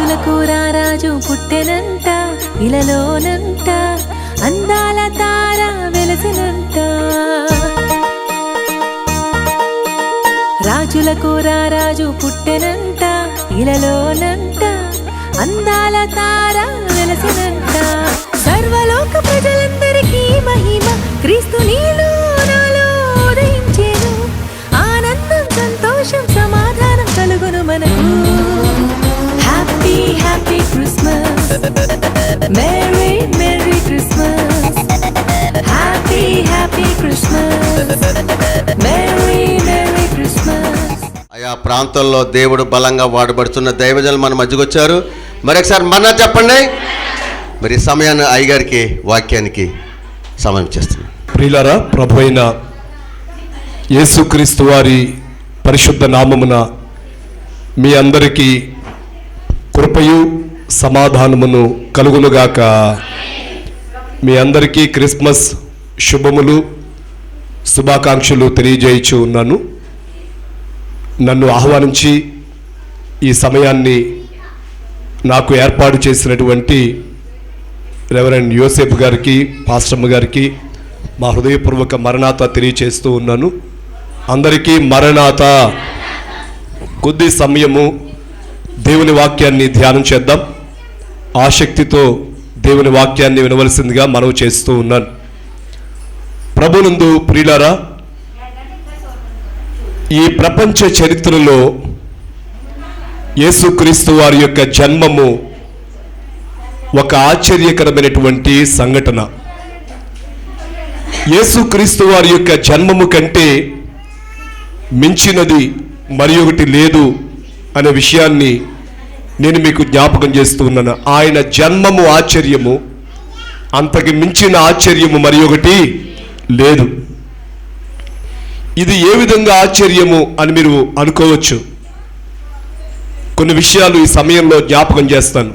రాజులకు రారాజు పుట్టెనంట, ఇలలోనంట అందాల తార వెలసినంట. రాజులకు రారాజు పుట్టెనంట, ఇలలోనంట అందాల తార వెలసినంట. సర్వలోక ప్రజలందరికీ మహిమ, క్రీస్తు నీలో నాలో ఉదయించేను. ఆనందం సంతోషం సమాధానం కలుగును మనకు. Happy happy Christmas, merry merry Christmas. Happy happy Christmas, merry merry Christmas. ఆయా ప్రాంతాల్లో దేవుడు బలంగా వాడబడుతున్న దైవజనులు మన మధ్యకు వచ్చారు. మరొకసారి మన్నా చెప్పండి. మరి సమయాన్ని అయ్యగారికి వాక్యానికి సమయం చేస్తున్నాం. ప్రియులారా, ప్రభు అయిన యేసుక్రీస్తు వారి పరిశుద్ధ నామమున మీ అందరికీ కృపయు సమాధానమును కలుగునుగాక. మీ అందరికీ క్రిస్మస్ శుభములు శుభాకాంక్షలు తెలియజేయచ్చు ఉన్నాను. నన్ను ఆహ్వానించి ఈ సమయాన్ని నాకు ఏర్పాటు చేసినటువంటి రెవరెండ్ యోసేఫ్ గారికి, పాస్టమ్మ గారికి మా హృదయపూర్వక మరణాత తెలియచేస్తూ ఉన్నాను. అందరికీ మరణాత. కొద్ది సమయము దేవుని వాక్యాన్ని ధ్యానం చేద్దాం. ఆసక్తితో దేవుని వాక్యాన్ని వినవలసిందిగా మనవి చేస్తూ ఉన్నాను. ప్రభునందు ప్రియులారా, ఈ ప్రపంచ చరిత్రలో యేసుక్రీస్తు వారి యొక్క జన్మము ఒక ఆశ్చర్యకరమైనటువంటి సంఘటన. యేసుక్రీస్తు వారి యొక్క జన్మము కంటే మించినది మరి ఒకటి లేదు అనే విషయాన్ని నేను మీకు జ్ఞాపకం చేస్తూ ఉన్నాను. ఆయన జన్మము ఆశ్చర్యము, అంతకు మించిన ఆశ్చర్యము మరి ఒకటి లేదు. ఇది ఏ విధంగా ఆశ్చర్యము అని మీరు అనుకోవచ్చు. కొన్ని విషయాలు ఈ సమయంలో జ్ఞాపకం చేస్తాను.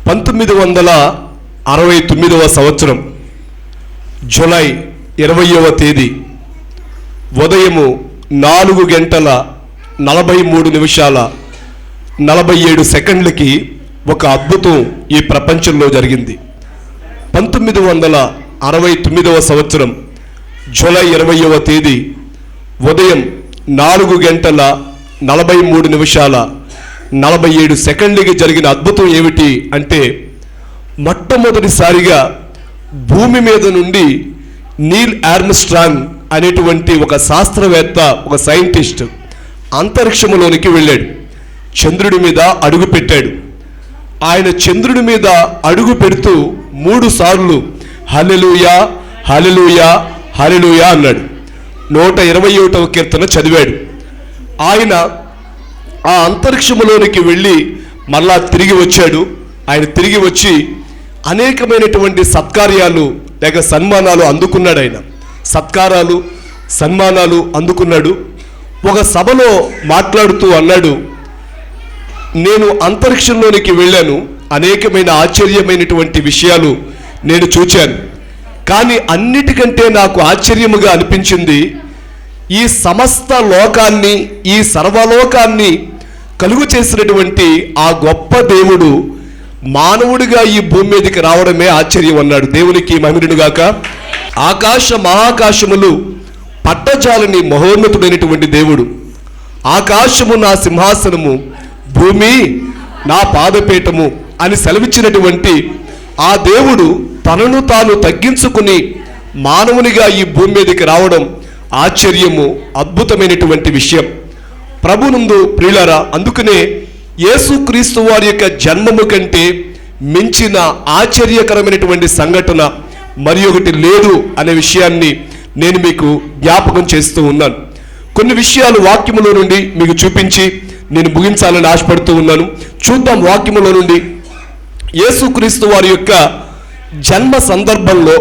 1969వ సంవత్సరం జూలై 20వ తేదీ ఉదయము 4:43:47 ఒక అద్భుతం ఈ ప్రపంచంలో జరిగింది. 1969వ సంవత్సరం జూలై 20వ తేదీ ఉదయం 4:43:47 జరిగిన అద్భుతం ఏమిటి అంటే, మొట్టమొదటిసారిగా భూమి మీద నుండి నీల్ ఆర్మ్స్ట్రాంగ్ అనేటువంటి ఒక శాస్త్రవేత్త, ఒక సైంటిస్ట్ అంతరిక్షంలోనికి వెళ్ళాడు. చంద్రుడి మీద అడుగు పెట్టాడు. ఆయన చంద్రుడి మీద అడుగు పెడుతూ 3 సార్లు హల్లెలూయా హల్లెలూయా హల్లెలూయా అన్నాడు. 121వ కీర్తన చదివాడు. ఆయన ఆ అంతరిక్షంలోనికి వెళ్ళి మళ్ళా తిరిగి వచ్చాడు. ఆయన తిరిగి వచ్చి అనేకమైనటువంటి సత్కార్యాలు లేక సన్మానాలు అందుకున్నాడు. ఆయన సత్కారాలు సన్మానాలు అందుకున్నాడు. ఒక సభలో మాట్లాడుతూ అన్నాడు, నేను అంతరిక్షంలోనికి వెళ్ళాను, అనేకమైన ఆశ్చర్యమైనటువంటి విషయాలు నేను చూచాను. కానీ అన్నిటికంటే నాకు ఆశ్చర్యముగా అనిపించింది, ఈ సమస్త లోకాన్ని, ఈ సర్వలోకాన్ని కలుగు చేసినటువంటి ఆ గొప్ప దేవుడు మానవుడిగా ఈ భూమి మీదకి రావడమే ఆశ్చర్యం అన్నాడు. దేవునికి మహిమనుగాక. ఆకాశ మహాకాశములు పట్టజాలని మహోన్నతుడైనటువంటి దేవుడు. ఆకాశము నా సింహాసనము, భూమి నా పాదపీఠము అని సెలవిచ్చినటువంటి ఆ దేవుడు తనను తాను తగ్గించుకుని మానవునిగా ఈ భూమి మీదకి రావడం ఆశ్చర్యము, అద్భుతమైనటువంటి విషయం. ప్రభునందు ప్రియులారా, అందుకనే యేసుక్రీస్తు వారి యొక్క జన్మము కంటే మించిన ఆశ్చర్యకరమైనటువంటి సంఘటన మరి ఒకటి లేదు అనే విషయాన్ని నేను మీకు జ్ఞాపకం చేస్తూ ఉన్నాను. కొన్ని విషయాలు వాక్యములో నుండి మీకు చూపించి నేను ముగించాలని ఆశపడుతూ ఉన్నాను. చూద్దాం వాక్యములో నుండి. యేసుక్రీస్తు వారి యొక్క జన్మ సందర్భంలో,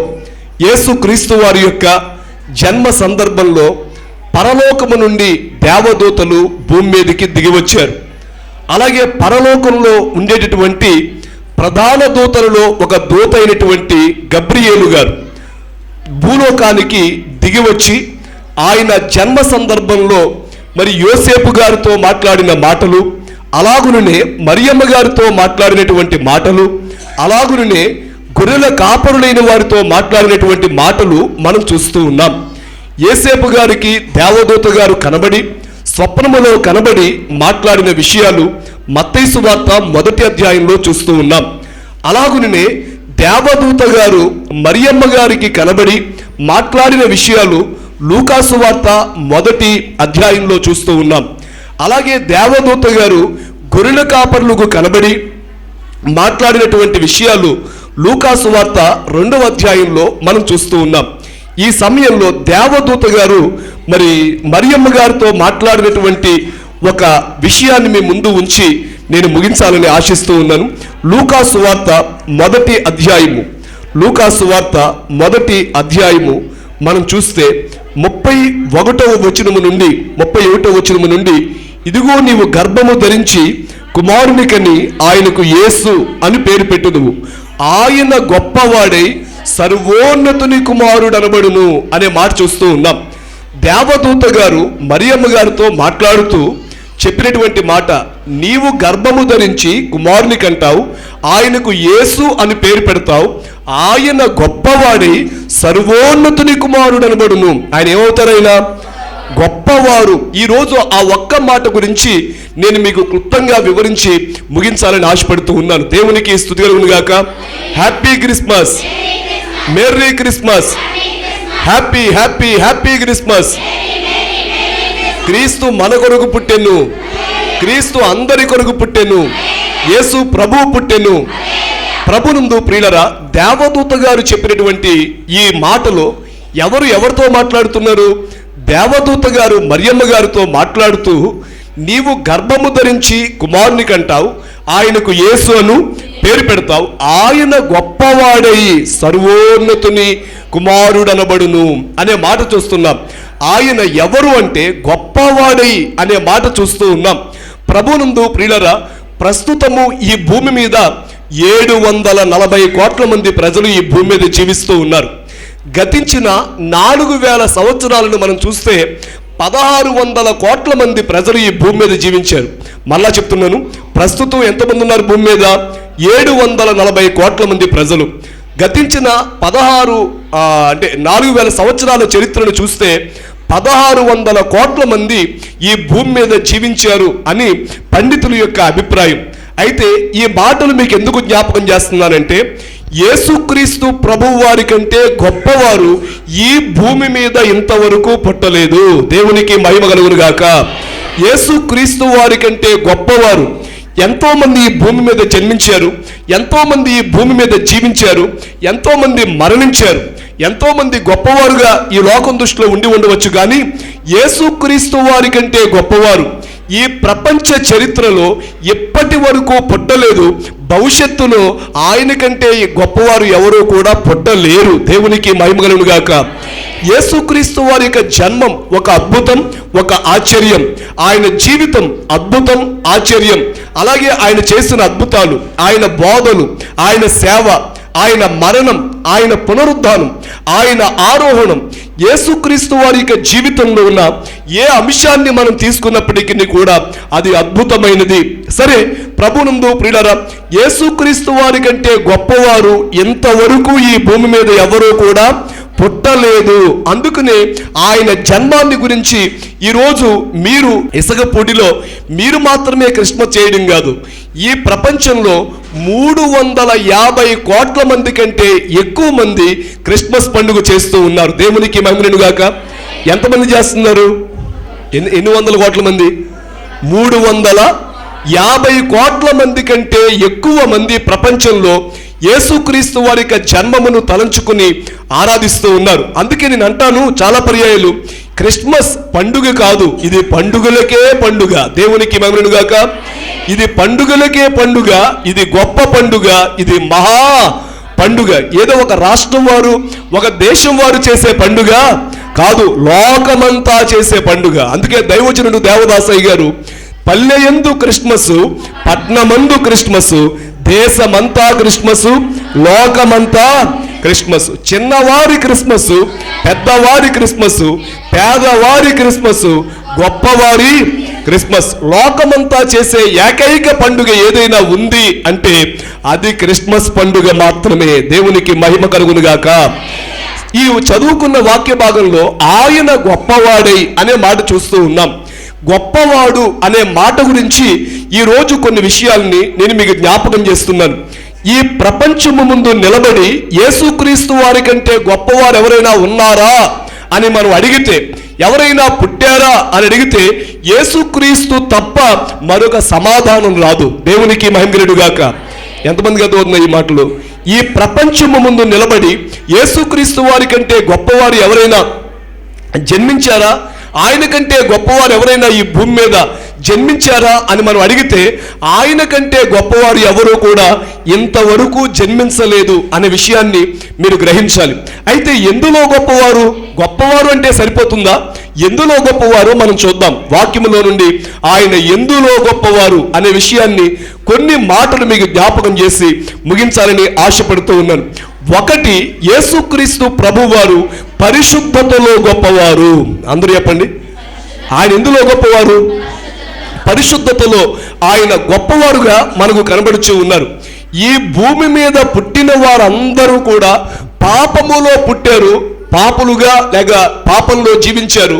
యేసుక్రీస్తు వారి యొక్క జన్మ సందర్భంలో పరలోకము నుండి దేవదూతలు భూమి మీదకి దిగి వచ్చారు. అలాగే పరలోకంలో ఉండేటటువంటి ప్రధాన దూతలలో ఒక దూత అయినటువంటి గబ్రియేలు గారు భూలోకానికి దిగి వచ్చి ఆయన జన్మ సందర్భంలో మరి యోసేపు గారితో మాట్లాడిన మాటలు, అలాగునే మరియమ్మ గారితో మాట్లాడినటువంటి మాటలు, అలాగునే గొర్రెల కాపరులైన వారితో మాట్లాడినటువంటి మాటలు మనం చూస్తూ ఉన్నాం. యేసేపు గారికి దేవదూత గారు కనబడి, స్వప్నములో కనబడి మాట్లాడిన విషయాలు మత్తయి సువార్త 1వ అధ్యాయంలో చూస్తూ ఉన్నాం. అలాగునే దేవదూత గారు మరియమ్మ గారికి కనబడి మాట్లాడిన విషయాలు లూకా సువార్త 1వ అధ్యాయంలో చూస్తూ ఉన్నాం. అలాగే దేవదూత గారు గొర్రెల కాపరులకు కనబడి మాట్లాడినటువంటి విషయాలు లూకా సువార్త 2వ అధ్యాయంలో మనం చూస్తూ ఉన్నాం. ఈ సమయంలో దేవదూత గారు మరి మరియమ్మ గారితో మాట్లాడినటువంటి ఒక విషయాన్ని మీ ముందు ఉంచి నేను ముగించాలని ఆశిస్తూ ఉన్నాను. లూకా సువార్త 1వ అధ్యాయము, లూకా సువార్త 1వ అధ్యాయము మనం చూస్తే 31వ వచనము నుండి 31వ వచనము నుండి, ఇదిగో నీవు గర్భము ధరించి కుమారునికని ఆయనకు యేసు అని పేరు పెట్టుదువు, ఆయన గొప్పవాడై సర్వోన్నతుని కుమారుడు అనబడును అనే మాట చూస్తూ ఉన్నాం. దేవదూత గారు మరియమ్మ గారితో మాట్లాడుతూ చెప్పినటువంటి మాట, నీవు గర్భము ధరించి కుమారుని కంటావు, ఆయనకు యేసు అని పేరు పెడతావు, ఆయన గొప్పవాడై సర్వోన్నతుని కుమారుడు అనబడును. ఆయన ఏమవుతారైనా గొప్పవారు. ఈరోజు ఆ ఒక్క మాట గురించి నేను మీకు క్లుప్తంగా వివరించి ముగించాలని ఆశపడుతూ ఉన్నాను. దేవునికి స్తుతి కలుగును గాక. Happy Christmas, merry Christmas, happy happy happy Christmas. క్రీస్తు మన కొరకు పుట్టెను, క్రీస్తు అందరి కొరకు పుట్టెను, యేసు ప్రభువు పుట్టెను. ప్రభునందు ప్రియులరా, దేవదూత గారు చెప్పినటువంటి ఈ మాటలో ఎవరితో మాట్లాడుతున్నారు? దేవదూత గారు మరియమ్మ గారితో మాట్లాడుతూ, నీవు గర్భము ధరించి కుమారుని కంటావు, ఆయనకు యేసు అను పేరు పెడతావు, ఆయన గొప్పవాడై సర్వోన్నతుని కుమారుడనబడును అనే మాట చూస్తున్నాం. ఆయన ఎవరు అంటే గొప్పవాడై అనే మాట చూస్తూ ఉన్నాం. ప్రభునందు ప్రియులరా, ప్రస్తుతము ఈ భూమి మీద 740 కోట్ల మంది ప్రజలు ఈ భూమి మీద జీవిస్తూ ఉన్నారు. గతించిన 4000 సంవత్సరాలను మనం చూస్తే 1600 కోట్ల మంది ప్రజలు ఈ భూమి మీద జీవించారు. మళ్ళా చెప్తున్నాను, ప్రస్తుతం ఎంతమంది ఉన్నారు భూమి మీద? 740 కోట్ల మంది ప్రజలు. గతించిన 4000 సంవత్సరాల చరిత్రను చూస్తే 1600 కోట్ల మంది ఈ భూమి మీద జీవించారు అని పండితుల యొక్క అభిప్రాయం. అయితే ఈ మాటలు మీకు ఎందుకు జ్ఞాపకం చేస్తున్నానంటే, యేసుక్రీస్తు ప్రభువు వారి కంటే గొప్పవారు ఈ భూమి మీద ఇంతవరకు పుట్టలేదు. దేవునికి మహిమ కలుగును గాక. యేసుక్రీస్తు వారి కంటే గొప్పవారు ఎంతో మంది ఈ భూమి మీద జన్మించారు, ఎంతో మంది ఈ భూమి మీద జీవించారు, ఎంతో మంది మరణించారు, ఎంతో మంది గొప్పవారుగా ఈ లోకం దృష్టిలో ఉండి ఉండవచ్చు. కానీ యేసుక్రీస్తు వారి కంటే గొప్పవారు ఈ ప్రపంచ చరిత్రలో ఎప్పటి వరకు పుట్టలేదు. భవిష్యత్తులో ఆయన కంటే గొప్పవారు ఎవరూ కూడా పుట్టలేరు. దేవునికి మహిమ కలుగును గాక. యేసుక్రీస్తు వారి యొక్క జన్మం ఒక అద్భుతం, ఒక ఆశ్చర్యం. ఆయన జీవితం అద్భుతం, ఆశ్చర్యం. అలాగే ఆయన చేసిన అద్భుతాలు, ఆయన బోధలు, ఆయన సేవ, ఆయన మరణం, ఆయన పునరుద్ధానం, ఆయన ఆరోహణం, యేసుక్రీస్తు వారి యొక్క జీవితంలో ఉన్న ఏ అంశాన్ని మనం తీసుకున్నప్పటికీ కూడా అది అద్భుతమైనది. సరే, ప్రభునందు ప్రియులారా, యేసుక్రీస్తు వారి కంటే గొప్పవారు ఇంతవరకు ఈ భూమి మీద ఎవరూ కూడా పుట్టలేదు. అందుకనే ఆయన జన్మాన్ని గురించి ఈరోజు మీరు ఇసుక పొడిలో మీరు మాత్రమే క్రిస్మస్ చేయడం కాదు, ఈ ప్రపంచంలో 350 కోట్ల మంది కంటే ఎక్కువ మంది క్రిస్మస్ పండుగ చేస్తూ ఉన్నారు. దేవునికి మహిమను గాక. ఎంతమంది చేస్తున్నారు? ఎన్ని వందల కోట్ల మంది? 350 కోట్ల మంది కంటే ఎక్కువ మంది ప్రపంచంలో యేసుక్రీస్తు వారి యొక్క జన్మమును తలంచుకుని ఆరాధిస్తూ ఉన్నారు. అందుకే నేను అంటాను చాలా పర్యాయాలు, క్రిస్మస్ పండుగ కాదు, ఇది పండుగలకే పండుగ. దేవునికి మహిమను గాక. ఇది పండుగలకే పండుగ, ఇది గొప్ప పండుగ, ఇది మహా పండుగ. ఏదో ఒక రాష్ట్రం వారు, ఒక దేశం వారు చేసే పండుగ కాదు, లోకమంతా చేసే పండుగ. అందుకే దైవజనుడు దేవదాసయ్య గారు, పల్లెయందు క్రిస్మస్, పట్నమందు క్రిస్మస్, దేశమంతా క్రిస్మస్, లోకమంతా క్రిస్మస్. చిన్నవారి క్రిస్మస్, పెద్దవారి క్రిస్మస్, పేదవారి క్రిస్మస్, గొప్పవారి క్రిస్మస్. లోకమంతా చేసే ఏకైక పండుగ ఏదైనా ఉంది అంటే అది క్రిస్మస్ పండుగ మాత్రమే. దేవునికి మహిమ కలుగునుగాక. ఈ చదువుకున్న వాక్య భాగంలో ఆయన గొప్పవాడై అనే మాట చూస్తూ ఉన్నాం. గొప్పవాడు అనే మాట గురించి ఈరోజు కొన్ని విషయాల్ని నేను మీకు జ్ఞాపకం చేస్తున్నాను. ఈ ప్రపంచము ముందు నిలబడి యేసుక్రీస్తు వారి కంటే గొప్పవారు ఎవరైనా ఉన్నారా అని మనం అడిగితే, ఎవరైనా పుట్టారా అని అడిగితే యేసుక్రీస్తు తప్ప మరొక సమాధానం రాదు. దేవునికి మహిమగలుగుగాక. ఎంతమందికి అర్థమవుతున్నాయి ఈ మాటలు? ఈ ప్రపంచము ముందు నిలబడి యేసుక్రీస్తు వారి కంటే గొప్పవారు ఎవరైనా జన్మించారా, ఆయన కంటే గొప్పవారు ఎవరైనా ఈ భూమి మీద జన్మించారా అని మనం అడిగితే ఆయన కంటే గొప్పవారు ఎవరూ కూడా ఇంతవరకు జన్మించలేదు అనే విషయాన్ని మీరు గ్రహించాలి. అయితే ఎందులో గొప్పవారు? గొప్పవారు అంటే సరిపోతుందా? ఎందులో గొప్పవారు మనం చూద్దాం. వాక్యములో నుండి ఆయన ఎందులో గొప్పవారు అనే విషయాన్ని కొన్ని మాటలు మీకు జ్ఞాపకం చేసి ముగించాలని ఆశపడుతూ ఉన్నాను. ఒకటి, యేసుక్రీస్తు ప్రభువారు పరిశుద్ధతలో గొప్పవారు. అందరూ చెప్పండి, ఆయన ఎందులో గొప్పవారు? పరిశుద్ధతలో ఆయన గొప్పవారుగా మనకు కనబడుచూ ఉన్నారు. ఈ భూమి మీద పుట్టిన వారందరూ కూడా పాపములో పుట్టారు, పాపులుగా లేక పాపంలో జీవించారు.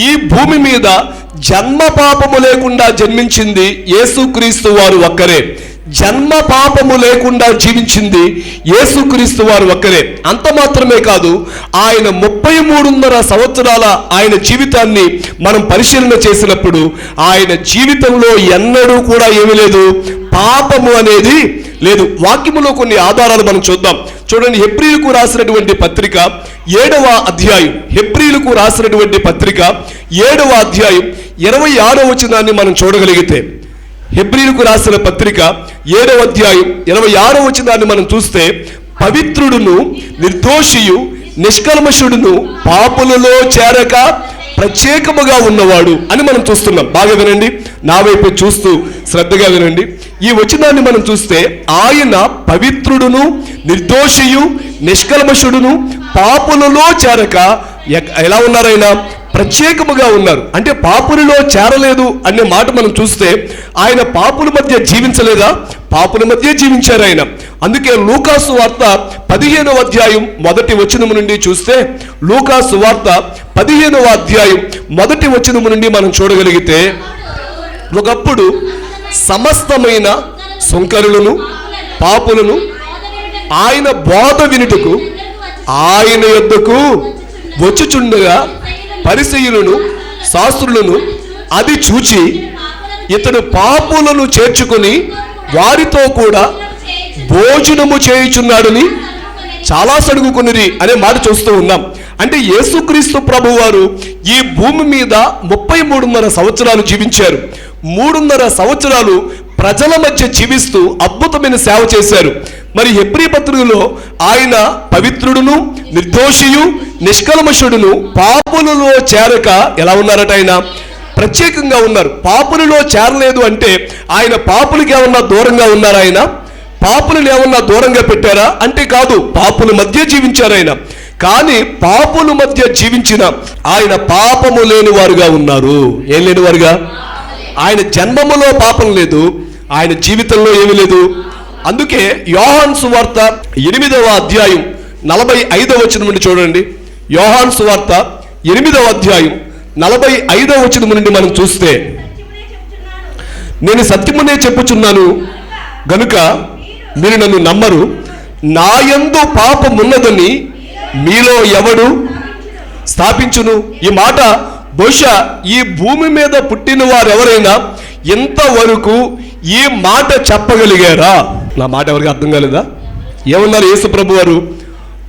ఈ భూమి మీద జన్మ పాపము లేకుండా జన్మించింది యేసుక్రీస్తు వారు ఒక్కరే. జన్మ పాపము లేకుండా జీవించింది యేసుక్రీస్తు వారు ఒక్కరే. అంత మాత్రమే కాదు, ఆయన 33.5 సంవత్సరాల ఆయన జీవితాన్ని మనం పరిశీలన చేసినప్పుడు ఆయన జీవితంలో ఎన్నడూ కూడా ఏమీ లేదు, పాపము అనేది లేదు. వాక్యములో కొన్ని ఆధారాలు మనం చూద్దాం. చూడండి, హెబ్రీలకు రాసినటువంటి పత్రిక 7వ అధ్యాయం, హెబ్రీలకు రాసినటువంటి పత్రిక 7వ అధ్యాయం 26వ వచనాన్ని మనం చూడగలిగితే, హెబ్రీలకు రాసిన పత్రిక 7వ అధ్యాయం 26వ వచనాన్ని మనం చూస్తే, పవిత్రుడును నిర్దోషియు నిష్కల్మషుడును పాపులలో చేరక ప్రత్యేకముగా ఉన్నవాడు అని మనం చూస్తున్నాం. బాగా వినండి, నా వైపు చూస్తూ శ్రద్ధగా వినండి. ఈ వచనాన్ని మనం చూస్తే ఆయన పవిత్రుడును నిర్దోషియు నిష్కల్మషుడును పాపులలో చేరక ఎలా ఉన్నారైనా ప్రత్యేకముగా ఉన్నారు. అంటే పాపులలో చేరలేదు అనే మాట మనం చూస్తే ఆయన పాపుల మధ్య జీవించలేదా? పాపుల మధ్య జీవించారు ఆయన. అందుకే లూకా సువార్త 15వ అధ్యాయం 1వ వచనము నుండి చూస్తే, లూకా సువార్త 15వ అధ్యాయం 1వ వచనము నుండి మనం చూడగలిగితే, ఒకప్పుడు సమస్తమైన సుంకరులను పాపులను ఆయన బోధ వినుటకు ఆయన యొద్దకు వచ్చుచుండగా పరిసయ్యులను శాస్త్రులను అది చూచి ఇతడు పాపులను చేర్చుకొని వారితో కూడా భోజనము చేయుచున్నాడని చాలా సడుగుకొనిరి అనే మాట చూస్తూ ఉన్నాం. అంటే యేసుక్రీస్తు ప్రభువారు ఈ భూమి మీద 33.5 సంవత్సరాలు జీవించారు. 3.5 సంవత్సరాలు ప్రజల మధ్య జీవిస్తూ అద్భుతమైన సేవ చేశారు. మరి హెబ్రీ పత్రికలో ఆయన పవిత్రుడును నిర్దోషియు నిష్కల్మషుడును పాపులలో చేరక ఎలా ఉన్నారట? ఆయన ప్రత్యేకంగా ఉన్నారు. పాపులలో చేరలేదు అంటే ఆయన పాపులకి ఏమన్నా దూరంగా ఉన్నారా? ఆయన పాపులను ఏమన్నా దూరంగా పెట్టారా అంటే కాదు, పాపుల మధ్య జీవించారు ఆయన. కానీ పాపుల మధ్య జీవించిన ఆయన పాపము లేని వారుగా ఉన్నారు. ఏం లేని వారుగా? ఆయన జన్మములో పాపం లేదు, ఆయన జీవితంలో ఏమీ లేదు. అందుకే యోహాను సువార్త 8వ అధ్యాయం 45వ వచనం నుండి చూడండి. యోహాను సువార్త 8వ అధ్యాయం 45వ వచనం నుండి మనం చూస్తే, నేను సత్యమునే చెప్పుచున్నాను గనుక మీరు నన్ను నమ్మరు, నా యందు పాపమున్నదని మీలో ఎవడు స్థాపించును? ఈ మాట బహుశా ఈ భూమి మీద పుట్టిన వారు ఎవరైనా ఇంతవరకు ఈ మాట చెప్పగలిగారా? నా మాట ఎవరికి అర్థం కాలేదా? ఏమన్నారు యేసు ప్రభు వారు?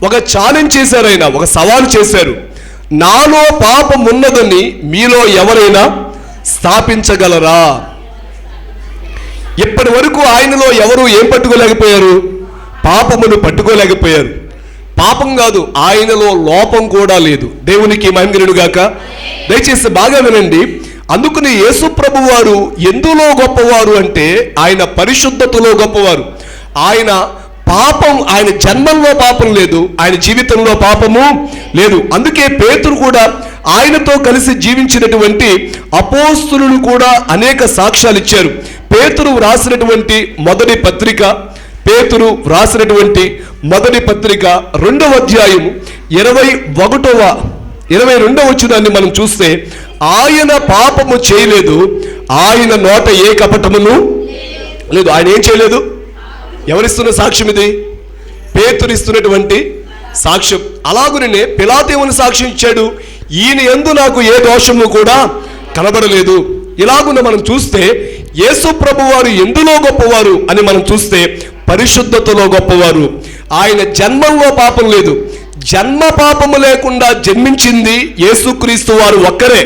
ఒక ఛాలెంజ్ చేశారు, ఆయన ఒక సవాలు చేశారు. నాలో పాపం ఉన్నదని మీలో ఎవరైనా స్థాపించగలరా? ఇప్పటి వరకు ఆయనలో ఎవరు ఏం పట్టుకోలేకపోయారు? పాపమును పట్టుకోలేకపోయారు. పాపం కాదు, ఆయనలో లోపం కూడా లేదు. దేవునికి మహిమగలుగుగాక. దయచేసి బాగా వినండి. అందుకని యేసు ప్రభు వారు ఎందులో గొప్పవారు అంటే ఆయన పరిశుద్ధతలో గొప్పవారు. ఆయన పాపం, ఆయన జన్మంలో పాపం లేదు, ఆయన జీవితంలో పాపము లేదు. అందుకే పేతురు కూడా ఆయనతో కలిసి జీవించినటువంటి అపోస్తులు కూడా అనేక సాక్ష్యాలు ఇచ్చారు. పేతురు వ్రాసినటువంటి మొదటి పత్రిక 2వ అధ్యాయం 22వ వచనాన్ని మనం చూస్తే, ఆయన పాపము చేయలేదు, ఆయన నోట ఏ కపటమును లేదు. ఆయన ఏం చేయలేదు? ఎవరిస్తున్న సాక్ష్యం ఇది? పేతురు ఇస్తున్నటువంటి సాక్ష్యం. అలాగునే పిలాతేమని సాక్ష్యం ఇచ్చాడు? ఈయన యందు నాకు ఏ దోషము కూడా కనబడలేదు. ఇలాగున మనం చూస్తే యేసు ప్రభువారు ఎందులో గొప్పవారు అని మనం చూస్తే పరిశుద్ధతలో గొప్పవారు. ఆయన జన్మంలో పాపం లేదు. జన్మ పాపము లేకుండా జన్మించింది యేసుక్రీస్తు వారు ఒక్కరే.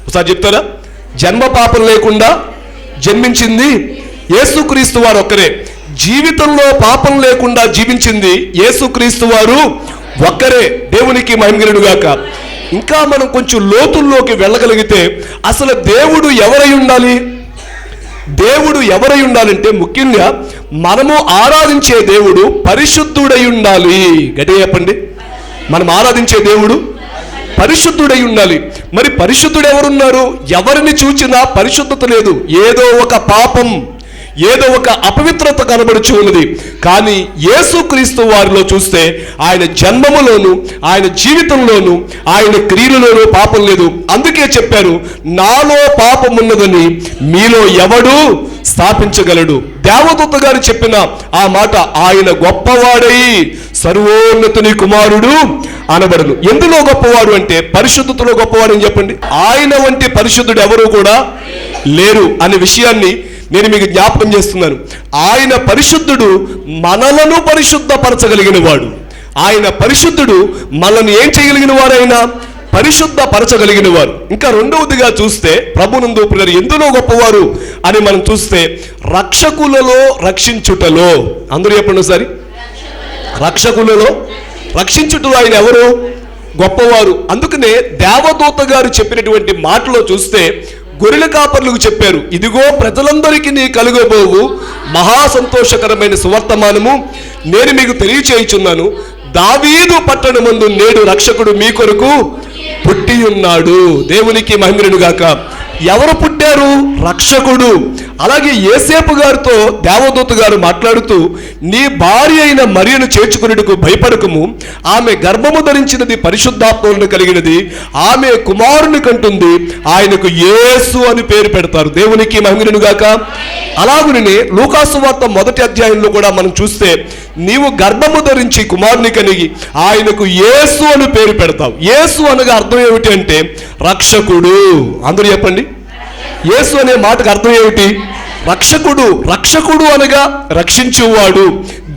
ఒకసారి చెప్తారా? జన్మ పాపం లేకుండా జన్మించింది యేసుక్రీస్తు వారు ఒక్కరే. జీవితంలో పాపం లేకుండా జీవించింది యేసుక్రీస్తు వారు ఒక్కరే. దేవునికి మహిమగలుగాక. ఇంకా మనం కొంచెం లోతుల్లోకి వెళ్ళగలిగితే అసలు దేవుడు ఎవరై ఉండాలి? దేవుడు ఎవరై ఉండాలంటే ముఖ్యంగా మనము ఆరాధించే దేవుడు పరిశుద్ధుడై ఉండాలి. గట్టిగా చెప్పండి. మనం ఆరాధించే దేవుడు పరిశుద్ధుడై ఉండాలి. మరి పరిశుద్ధుడు ఎవరున్నారు? ఎవరిని చూచినా పరిశుద్ధత లేదు. ఏదో ఒక పాపం, ఏదో ఒక అపవిత్రత కనబడుచు ఉన్నది. కానీ యేసుక్రీస్తు వారిలో చూస్తే ఆయన జన్మములోను, ఆయన జీవితంలోను, ఆయన క్రియలలోనూ పాపం లేదు. అందుకే చెప్పారు, నాలో పాపం ఉన్నదని మీలో ఎవడు స్థాపించగలడు. దేవదూత గారు చెప్పిన ఆ మాట, ఆయన గొప్పవాడై సర్వోన్నతుని కుమారుడు అనబడను. ఎందులో గొప్పవాడు అంటే పరిశుద్ధతలో గొప్పవాడు అని చెప్పండి. ఆయన వంటి పరిశుద్ధుడు ఎవరు కూడా లేరు అనే విషయాన్ని నేను మీకు జ్ఞాపకం చేస్తున్నాను. ఆయన పరిశుద్ధుడు, మనలను పరిశుద్ధపరచగలిగిన వాడు. ఆయన పరిశుద్ధుడు, మనల్ని ఏం చేయగలిగిన వారైనా పరిశుద్ధపరచగలిగిన వారు. ఇంకా రెండవదిగా చూస్తే ప్రభునందు ప్రియులారా ఎందులో గొప్పవారు అని మనం చూస్తే రక్షకులలో రక్షించుటలో. అందరూ చెప్పండి ఒకసారి. రక్షకులలో రక్షించుటలో ఆయన ఎవరు? గొప్పవారు. అందుకనే దేవదూత గారు చెప్పినటువంటి మాటలో చూస్తే గొర్రెల కాపర్లకు చెప్పారు, ఇదిగో ప్రజలందరికీ నీ కలుగబోవు మహా సంతోషకరమైన సువర్తమానము నేను మీకు తెలియచేయుచున్నాను. దావీదు పట్టణమందు నేడు రక్షకుడు మీ కొరకు పుట్టి ఉన్నాడు. దేవునికి మహిమనుగాక. ఎవరు పుట్టారు? రక్షకుడు. అలాగే యేసేపు గారితో దేవదూత గారు మాట్లాడుతూ, నీ భార్య అయిన మరియను చేర్చుకునేందుకు భయపడకము, ఆమె గర్భము ధరించినది పరిశుద్ధాత్మను కలిగినది, ఆమె కుమారుని కంటుంది, ఆయనకు యేసు అని పేరు పెడతారు. దేవునికి మహిమనుగాక. అలాగునే లూకాసు వార్త 1వ అధ్యాయంలో కూడా మనం చూస్తే, నీవు గర్భము ధరించి కుమారుని కలిగి ఆయనకు యేసు అని పేరు పెడతావు. యేసు అనగా అర్థం ఏమిటి అంటే రక్షకుడు. అందరూ చెప్పండి. యేసు అనే మాటకు అర్థం ఏమిటి? రక్షకుడు. రక్షకుడు అనగా రక్షించువాడు.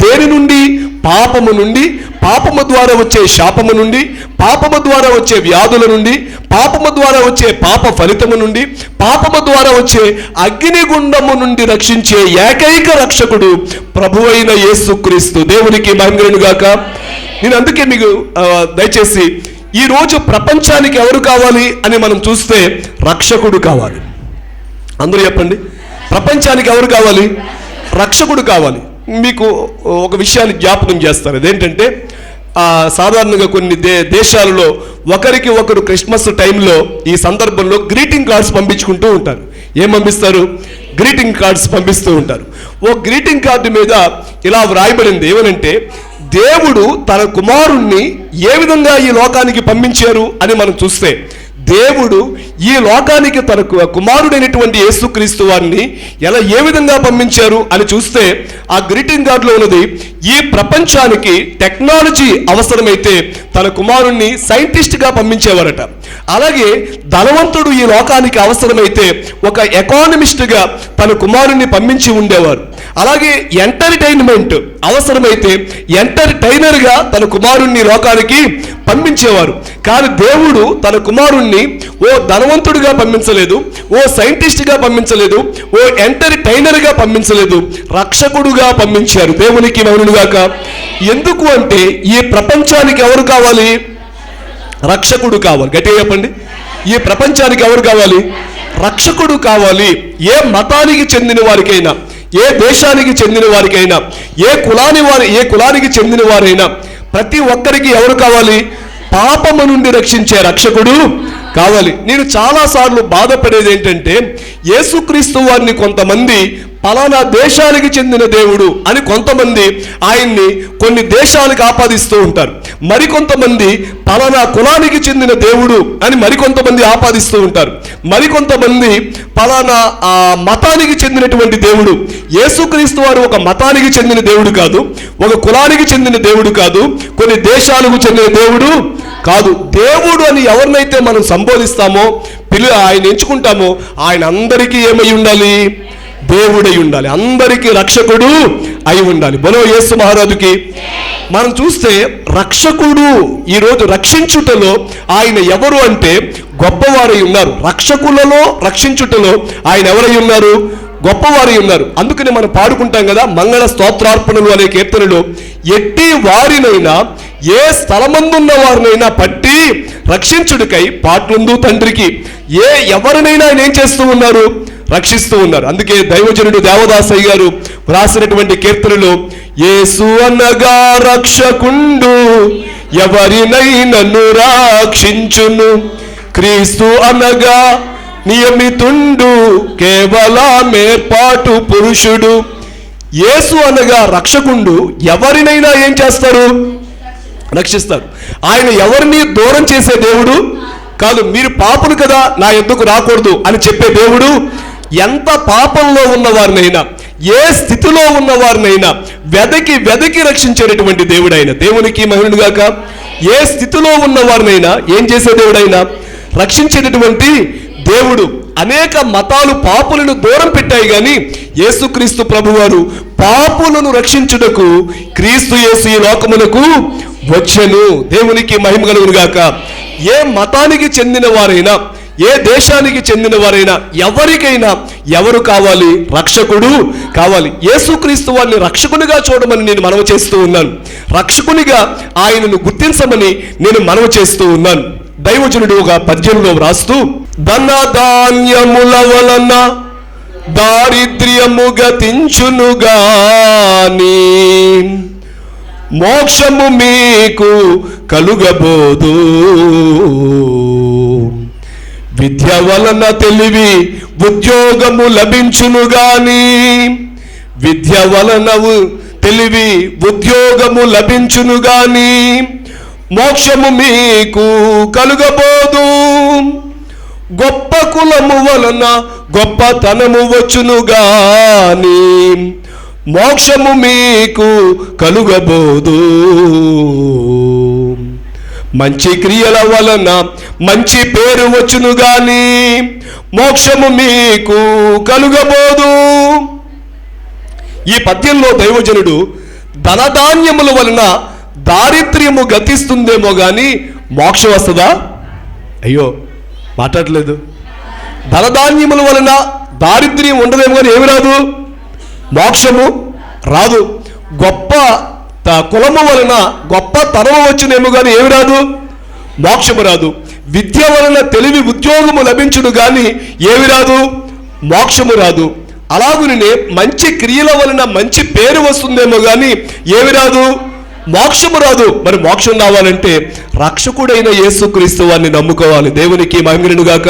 దేని నుండి? పాపము నుండి, పాపము ద్వారా వచ్చే శాపము నుండి, పాపము ద్వారా వచ్చే వ్యాధుల నుండి, పాపము ద్వారా వచ్చే పాప ఫలితము నుండి, పాపము ద్వారా వచ్చే అగ్నిగుండము నుండి రక్షించే ఏకైక రక్షకుడు ప్రభువైన యేసుక్రీస్తు. దేవునికి మహిమనుగాక. నేను అందుకే మీకు దయచేసి ఈరోజు ప్రపంచానికి ఎవరు కావాలి అని మనం చూస్తే రక్షకుడు కావాలి. అందరూ చెప్పండి. ప్రపంచానికి ఎవరు కావాలి? రక్షకుడు కావాలి. మీకు ఒక విషయాన్ని జ్ఞాపకం చేస్తారు. అదేంటంటే సాధారణంగా కొన్ని దేశాలలో ఒకరికి ఒకరు క్రిస్మస్ టైంలో ఈ సందర్భంలో గ్రీటింగ్ కార్డ్స్ పంపించుకుంటూ ఉంటారు. ఏం పంపిస్తారు? గ్రీటింగ్ కార్డ్స్ పంపిస్తూ ఉంటారు. ఓ గ్రీటింగ్ కార్డు మీద ఇలా వ్రాయబడింది ఏమనంటే, దేవుడు తన కుమారుణ్ణి ఏ విధంగా ఈ లోకానికి పంపించారు అని మనం చూస్తే, దేవుడు ఈ లోకానికి తన కుమారుడైనటువంటి యేసుక్రీస్తు వారిని ఏ విధంగా పంపించారు అని చూస్తే ఆ గ్రీటింగ్ కార్డులో ఉన్నది, ఈ ప్రపంచానికి టెక్నాలజీ అవసరమైతే తన కుమారుణ్ణి సైంటిస్ట్గా పంపించేవారట. అలాగే ధనవంతుడు ఈ లోకానికి అవసరమైతే ఒక ఎకానమిస్ట్గా తన కుమారుణ్ణి పంపించి ఉండేవారు. అలాగే ఎంటర్టైన్మెంట్ అవసరమైతే ఎంటర్టైనర్గా తన కుమారుణ్ణి లోకానికి పంపించేవారు. కానీ దేవుడు తన కుమారుణ్ణి ఓ ధనవంతుడిగా పంపించలేదు, ఓ సైంటిస్ట్గా పంపించలేదు, ఓ ఎంటర్టైనర్గా పంపించలేదు, రక్షకుడుగా పంపించారు. దేవునికి మహిమనుగాక. ఎందుకు అంటే ఈ ప్రపంచానికి ఎవరు కావాలి? రక్షకుడు కావాలి. గట్టిగా చెప్పండి. ఈ ప్రపంచానికి ఎవరు కావాలి? రక్షకుడు కావాలి. ఏ మతానికి చెందిన వారికైనా, ఏ దేశానికి చెందిన వారికైనా, ఏ కులానికి చెందిన వారైనా ప్రతి ఒక్కరికి ఎవరు కావాలి? పాపము నుండి రక్షించే రక్షకుడు కావాలి. నేను చాలాసార్లు బాధపడేది ఏంటంటే, యేసుక్రీస్తు వారిని కొంతమంది పలానా దేశానికి చెందిన దేవుడు అని కొంతమంది ఆయన్ని కొన్ని దేశాలకు ఆపాదిస్తూ ఉంటారు. మరికొంతమంది పలానా కులానికి చెందిన దేవుడు అని మరికొంతమంది ఆపాదిస్తూ ఉంటారు. మరికొంతమంది పలానా మతానికి చెందినటువంటి దేవుడు. యేసుక్రీస్తు వారు ఒక మతానికి చెందిన దేవుడు కాదు, ఒక కులానికి చెందిన దేవుడు కాదు, కొన్ని దేశాలకు చెందిన దేవుడు కాదు. దేవుడు అని ఎవరినైతే మనం సంబోధిస్తామో, ఆయన ఎంచుకుంటామో, ఆయన అందరికీ ఏమై ఉండాలి? దేవుడై ఉండాలి. అందరికీ రక్షకుడు అయి ఉండాలి. బలో యేసు మహారాజుకి. మనం చూస్తే రక్షకుడు ఈరోజు రక్షించుటలో ఆయన ఎవరు అంటే గొప్పవారై ఉన్నారు. రక్షకులలో రక్షించుటలో ఆయన ఎవరై ఉన్నారు? గొప్పవారై ఉన్నారు. అందుకని మనం పాడుకుంటాం కదా, మంగళ స్తోత్రార్పణలు అనే కీర్తనలో, ఎట్టి వారినైనా ఏ స్థలమందున్న వారినైనా పట్టి రక్షించుడికై పాట్లుందు తండ్రికి. ఎవరినైనా ఆయన ఏం చేస్తూ ఉన్నారు? రక్షిస్తూ ఉన్నారు. అందుకే దైవజనుడు దేవదాసయ్య గారు రాసినటువంటి కీర్తనలో, యేసు అనగా రక్షకుండు ఎవరినైనను రక్షించును, క్రీస్తు అనగా నియమితుండు కేవలమేర్పాటు పురుషుడు. యేసు అనగా రక్షకుండు ఎవరినైనా ఏం చేస్తారు? రక్షిస్తారు. ఆయన ఎవరిని దూరం చేసే దేవుడు కాదు. మీరు పాపులు కదా, నా యొద్దకు రాకూడదు అని చెప్పే దేవుడు. ఎంత పాపంలో ఉన్నవారినైనా, ఏ స్థితిలో ఉన్నవారినైనా వెదకి వెదకి రక్షించేటటువంటి దేవుడు ఆయన. దేవునికి మహిమను గాక. ఏ స్థితిలో ఉన్నవారినైనా ఏం చేసే దేవుడైనా రక్షించేటటువంటి దేవుడు. అనేక మతాలు పాపులను దూరం పెట్టాయి, కానీ యేసుక్రీస్తు ప్రభువారు పాపులను రక్షించుటకు క్రీస్తు యేసు ఈ లోకమునకు వచ్చెను. దేవునికి మహిమ కలుగును గాక. ఏ మతానికి చెందిన వారైనా, ఏ దేశానికి చెందిన వారైనా, ఎవరికైనా ఎవరు కావాలి? రక్షకుడు కావాలి. యేసుక్రీస్తు వారిని రక్షకునిగా చూడమని నేను మనవి చేస్తూ ఉన్నాను. రక్షకునిగా ఆయనను గుర్తించమని నేను మనవి చేస్తూ ఉన్నాను. దైవజనుడు ఒక పద్యంలో వ్రాస్తూ, ధనధాన్యముల వలన దారిద్ర్యము గతించునుగాని మోక్షము మీకు కలుగబోదు, విద్య వలన తెలివి ఉద్యోగము లభించును గాని, విద్య వలన తెలివి ఉద్యోగము లభించును గాని మోక్షము మీకు కలుగబోదు, గొప్ప కులము వలన గొప్పతనము వచ్చును గాని మోక్షము మీకు కలుగబోదు, మంచి క్రియల వలన మంచి పేరు వచ్చును గాని మోక్షము మీకు కలుగబోదు. ఈ పద్యంలో దైవజనుడు ధనధాన్యముల వలన దారిద్ర్యము గతిస్తుందేమో గాని మోక్షం వస్తుందా? అయ్యో మాట్లాడలేదు. ధనధాన్యముల వలన దారిద్ర్యం ఉండదేమో కానీ ఏమి రాదు? మోక్షము రాదు. గొప్ప కులము వలన గొప్ప తనము వచ్చునేమో కానీ ఏమి రాదు? మోక్షము రాదు. విద్య వలన తెలివి ఉద్యోగము లభించును కానీ ఏమి రాదు? మోక్షము రాదు. అలాగునే మంచి క్రియల వలన మంచి పేరు వస్తుందేమో కానీ ఏమి రాదు? మోక్షము రాదు. మరి మోక్షం రావాలంటే రక్షకుడైన యేసుక్రీస్తు వారిని నమ్ముకోవాలి. దేవునికి మహిమను గాక.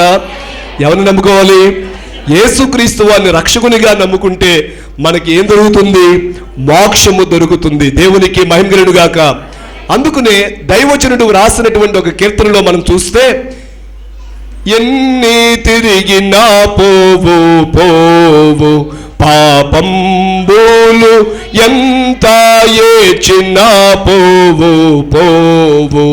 ఎవరిని నమ్ముకోవాలి? యేసుక్రీస్తు వారిని రక్షకునిగా నమ్ముకుంటే మనకి ఏం దొరుకుతుంది? మోక్షము దొరుకుతుంది. దేవునికి మహిమను గాక. అందుకనే దైవజనుడు రాసినటువంటి ఒక కీర్తనలో మనం చూస్తే, ఎన్ని తిరిగినా పోవు పోవు పాపంబులు, ఎంత ఏడ్చినా పోవు పోవు,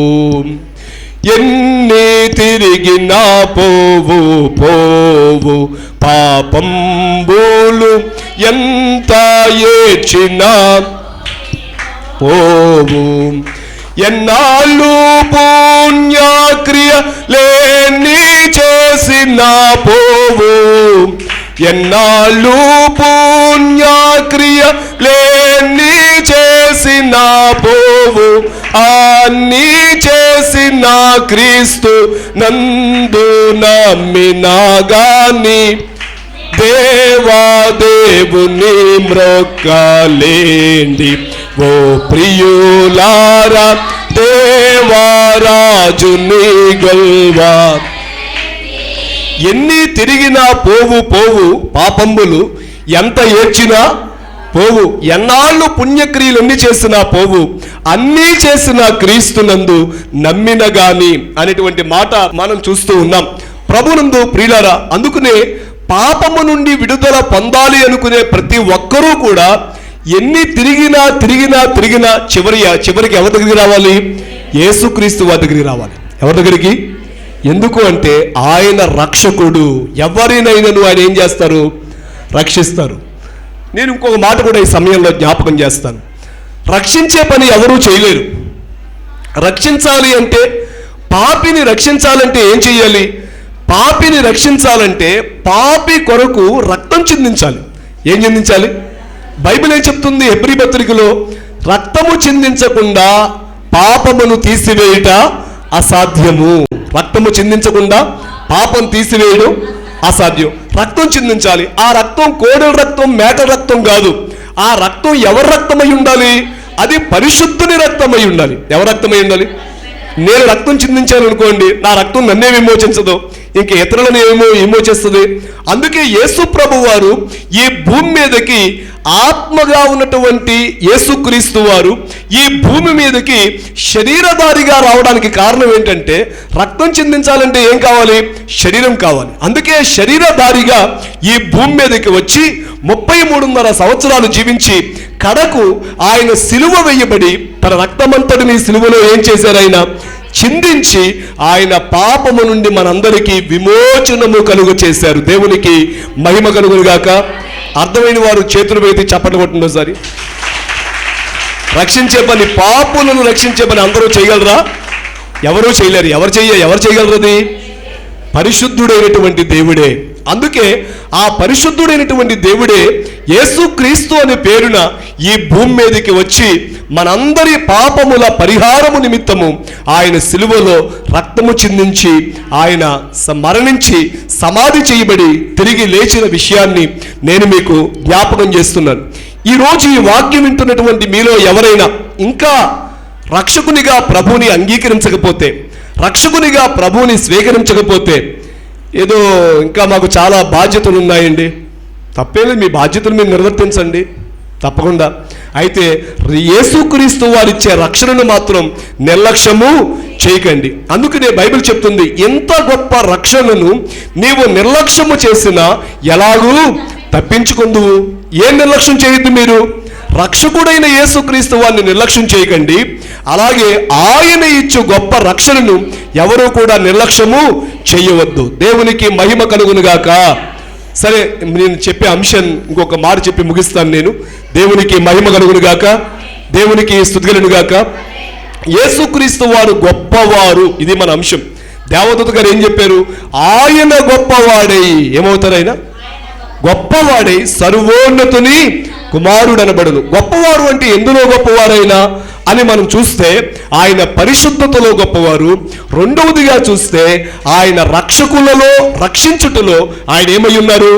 ఎన్ని తిరిగినా పోవు పోవు పాపంబులు, ఎంత ఏడ్చినా పోవు, ఎన్నాళ్ళు పుణ్యక్రియ లేని చేసిన పోవు, ఎన్నాళ్ళు పుణ్యక్రియ లేని చేసిన పోవు, అన్నీ చేసిన క్రీస్తు నందు నమ్మినా గాని దేవాదేవుని మ్రొక్కలేండి ఓ ప్రియులారా, దేవరాజుని గొల్వా ఎన్ని తిరిగినా పోవు పాపంబులు, ఎంత ఏడ్చినా పోవు, ఎన్నాళ్ళు పుణ్యక్రియలు ఎన్ని చేసినా పోవు, అన్నీ చేసిన క్రీస్తునందు నమ్మిన గాని అనేటువంటి మాట మనం చూస్తూ ఉన్నాం. ప్రభునందు ప్రియులారా, అందుకనే పాపము నుండి విడుదల పొందాలి అనుకునే ప్రతి ఒక్కరూ కూడా ఎన్ని తిరిగినా చివరికి ఎవరి దగ్గరికి రావాలి? యేసుక్రీస్తు వారి దగ్గరికి రావాలి. ఎవరి దగ్గరికి? ఎందుకు అంటే ఆయన రక్షకుడు. ఎవరినైనాను ఆయన ఏం చేస్తారు? రక్షిస్తారు. నేను ఇంకొక మాట కూడా ఈ సమయంలో జ్ఞాపకం చేస్తాను. రక్షించే పని ఎవరూ చేయలేరు. రక్షించాలి అంటే, పాపిని రక్షించాలంటే ఏం చెయ్యాలి? పాపిని రక్షించాలంటే పాపి కొరకు రక్తం చిందించాలి. ఏం చిందించాలి? బైబిల్ ఏం చెప్తుంది? హెబ్రీ పత్రికలో రక్తము చిందించకుండా పాపమును తీసివేయుట అసాధ్యము. రక్తము చిందించకుండా పాపం తీసివేయడం అసాధ్యం. రక్తం చిందించాలి. ఆ రక్తం కోడెల రక్తం, మేకల రక్తం కాదు. ఆ రక్తం ఎవరి రక్తమై ఉండాలి? అది పరిశుద్ధుని రక్తమై ఉండాలి. ఎవరి రక్తమై ఉండాలి? నేను రక్తం చిందించాను అనుకోండి, నా రక్తం నన్నే విమోచించదు, ఇంక ఇతరులను ఏమో విమోచిస్తుంది. అందుకే యేసు ప్రభు వారు ఈ భూమి మీదకి ఆత్మగా ఉన్నటువంటి యేసుక్రీస్తు వారు ఈ భూమి మీదకి శరీరధారిగా రావడానికి కారణం ఏంటంటే, రక్తం చిందించాలంటే ఏం కావాలి? శరీరం కావాలి. అందుకే శరీరధారిగా ఈ భూమి మీదకి వచ్చి 33.5 సంవత్సరాలు జీవించి కడకు ఆయన సిలువ వేయబడి తన రక్తమంతటిని సిలువలో ఏం చేశారు? ఆయన చిందించి ఆయన పాపము నుండి మనందరికీ విమోచనము కలుగ చేశారు. దేవునికి మహిమ కలుగును గాక. అర్థమైన వారు చేతులు పెట్టి చప్పట్లు కొట్టిన ఒకసారి. రక్షించే పని, పాపులను రక్షించే పని అందరూ చేయగలరా? ఎవరూ చేయలేరు. ఎవరు చేయగలరు? అది పరిశుద్ధుడైనటువంటి దేవుడే. అందుకే ఆ పరిశుద్ధుడైనటువంటి దేవుడే యేసుక్రీస్తు అనే పేరున ఈ భూమి మీదకి వచ్చి మనందరి పాపముల పరిహారము నిమిత్తము ఆయన సిలువలో రక్తము చిందించి ఆయన మరణించి సమాధి చేయబడి తిరిగి లేచిన విషయాన్ని నేను మీకు జ్ఞాపకం చేస్తున్నాను. ఈరోజు ఈ వాక్యం వింటున్నటువంటి మీలో ఎవరైనా ఇంకా రక్షకునిగా ప్రభువుని అంగీకరించకపోతే, రక్షకునిగా ప్రభువుని స్వీకరించకపోతే, ఏదో ఇంకా మాకు చాలా బాధ్యతలు ఉన్నాయండి, తప్పేలేదు, మీ బాధ్యతలు మీరు నిర్వర్తించండి తప్పకుండా. అయితే యేసుక్రీస్తు వారిచ్చే రక్షణను మాత్రం నిర్లక్ష్యము చేయకండి. అందుకనే బైబిల్ చెప్తుంది, ఎంత గొప్ప రక్షణను నీవు నిర్లక్ష్యము చేసినా ఎలాగూ తప్పించుకుందువు. ఏం నిర్లక్ష్యం చేయొద్దు మీరు? రక్షకుడైన యేసుక్రీస్తు వారిని నిర్లక్ష్యం చేయకండి. అలాగే ఆయన ఇచ్చు గొప్ప రక్షణను ఎవరూ కూడా నిర్లక్ష్యము చేయవద్దు. దేవునికి మహిమ కలుగునుగాక. సరే, నేను చెప్పే అంశాన్ని ఇంకొక మాట చెప్పి ముగిస్తాను నేను. దేవునికి మహిమ కలుగునుగాక, దేవునికి స్తుతి కలుగునుగాక. యేసుక్రీస్తు వారు గొప్పవారు, ఇది మన అంశం. దేవదూత గారు ఏం చెప్పారు? ఆయన గొప్పవాడై ఏమవుతారు? ఆయన గొప్పవాడై సర్వోన్నతుని కుమారుడు అనబడును. గొప్పవారు అంటే ఎందులో గొప్పవారైనా అని మనం చూస్తే ఆయన పరిశుద్ధతలో గొప్పవారు. రెండవదిగా చూస్తే ఆయన రక్షకులలో, రక్షించుటలో ఆయన ఏమై ఉన్నారు?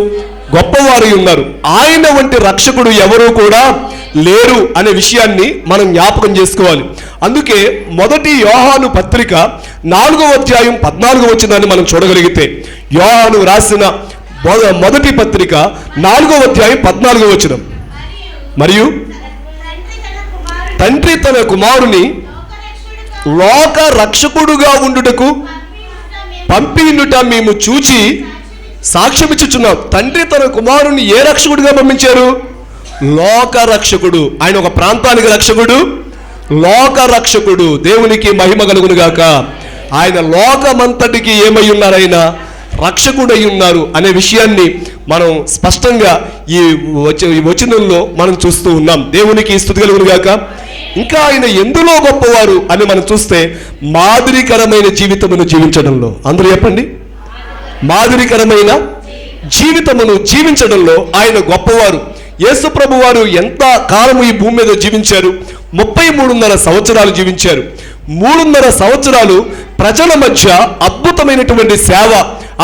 గొప్పవారై ఉన్నారు. ఆయన వంటి రక్షకుడు ఎవరూ కూడా లేరు అనే విషయాన్ని మనం జ్ఞాపకం చేసుకోవాలి. అందుకే మొదటి యోహాను పత్రిక 4వ అధ్యాయం 14వ వచనాన్ని మనం చూడగలిగితే, యోహాను రాసిన మొదటి పత్రిక 4వ అధ్యాయం 14వ వచనం, మరియు తండ్రి తన కుమారుని లోక రక్షకుడుగా ఉండుటకు పంపినుట మేము చూచి సాక్ష్యమిచ్చుచున్నాం. తండ్రి తన కుమారుని ఏ రక్షకుడిగా పంపించారు? లోక రక్షకుడు. ఆయన ఒక ప్రాంతానికి రక్షకుడు, లోక రక్షకుడు. దేవునికి మహిమ కలుగునుగాక. ఆయన లోకమంతటికి ఏమై ఉన్నారు? ఆయన రక్షకుడై ఉన్నారు అనే విషయాన్ని మనం స్పష్టంగా ఈ వచనంలో మనం చూస్తూ ఉన్నాం. దేవునికి స్తుతి కలుగునుగాక. ఇంకా ఆయన ఎందులో గొప్పవారు అని మనం చూస్తే, మాదిరికరమైన జీవితమును జీవించడంలో. అందరూ చెప్పండి, మాదిరికరమైన జీవితమును జీవించడంలో ఆయన గొప్పవారు. యేసు ప్రభు వారు ఎంత కాలము ఈ భూమి మీద జీవించారు? 33.5 సంవత్సరాలు జీవించారు. 3.5 సంవత్సరాలు ప్రజల మధ్య అద్భుతమైనటువంటి సేవ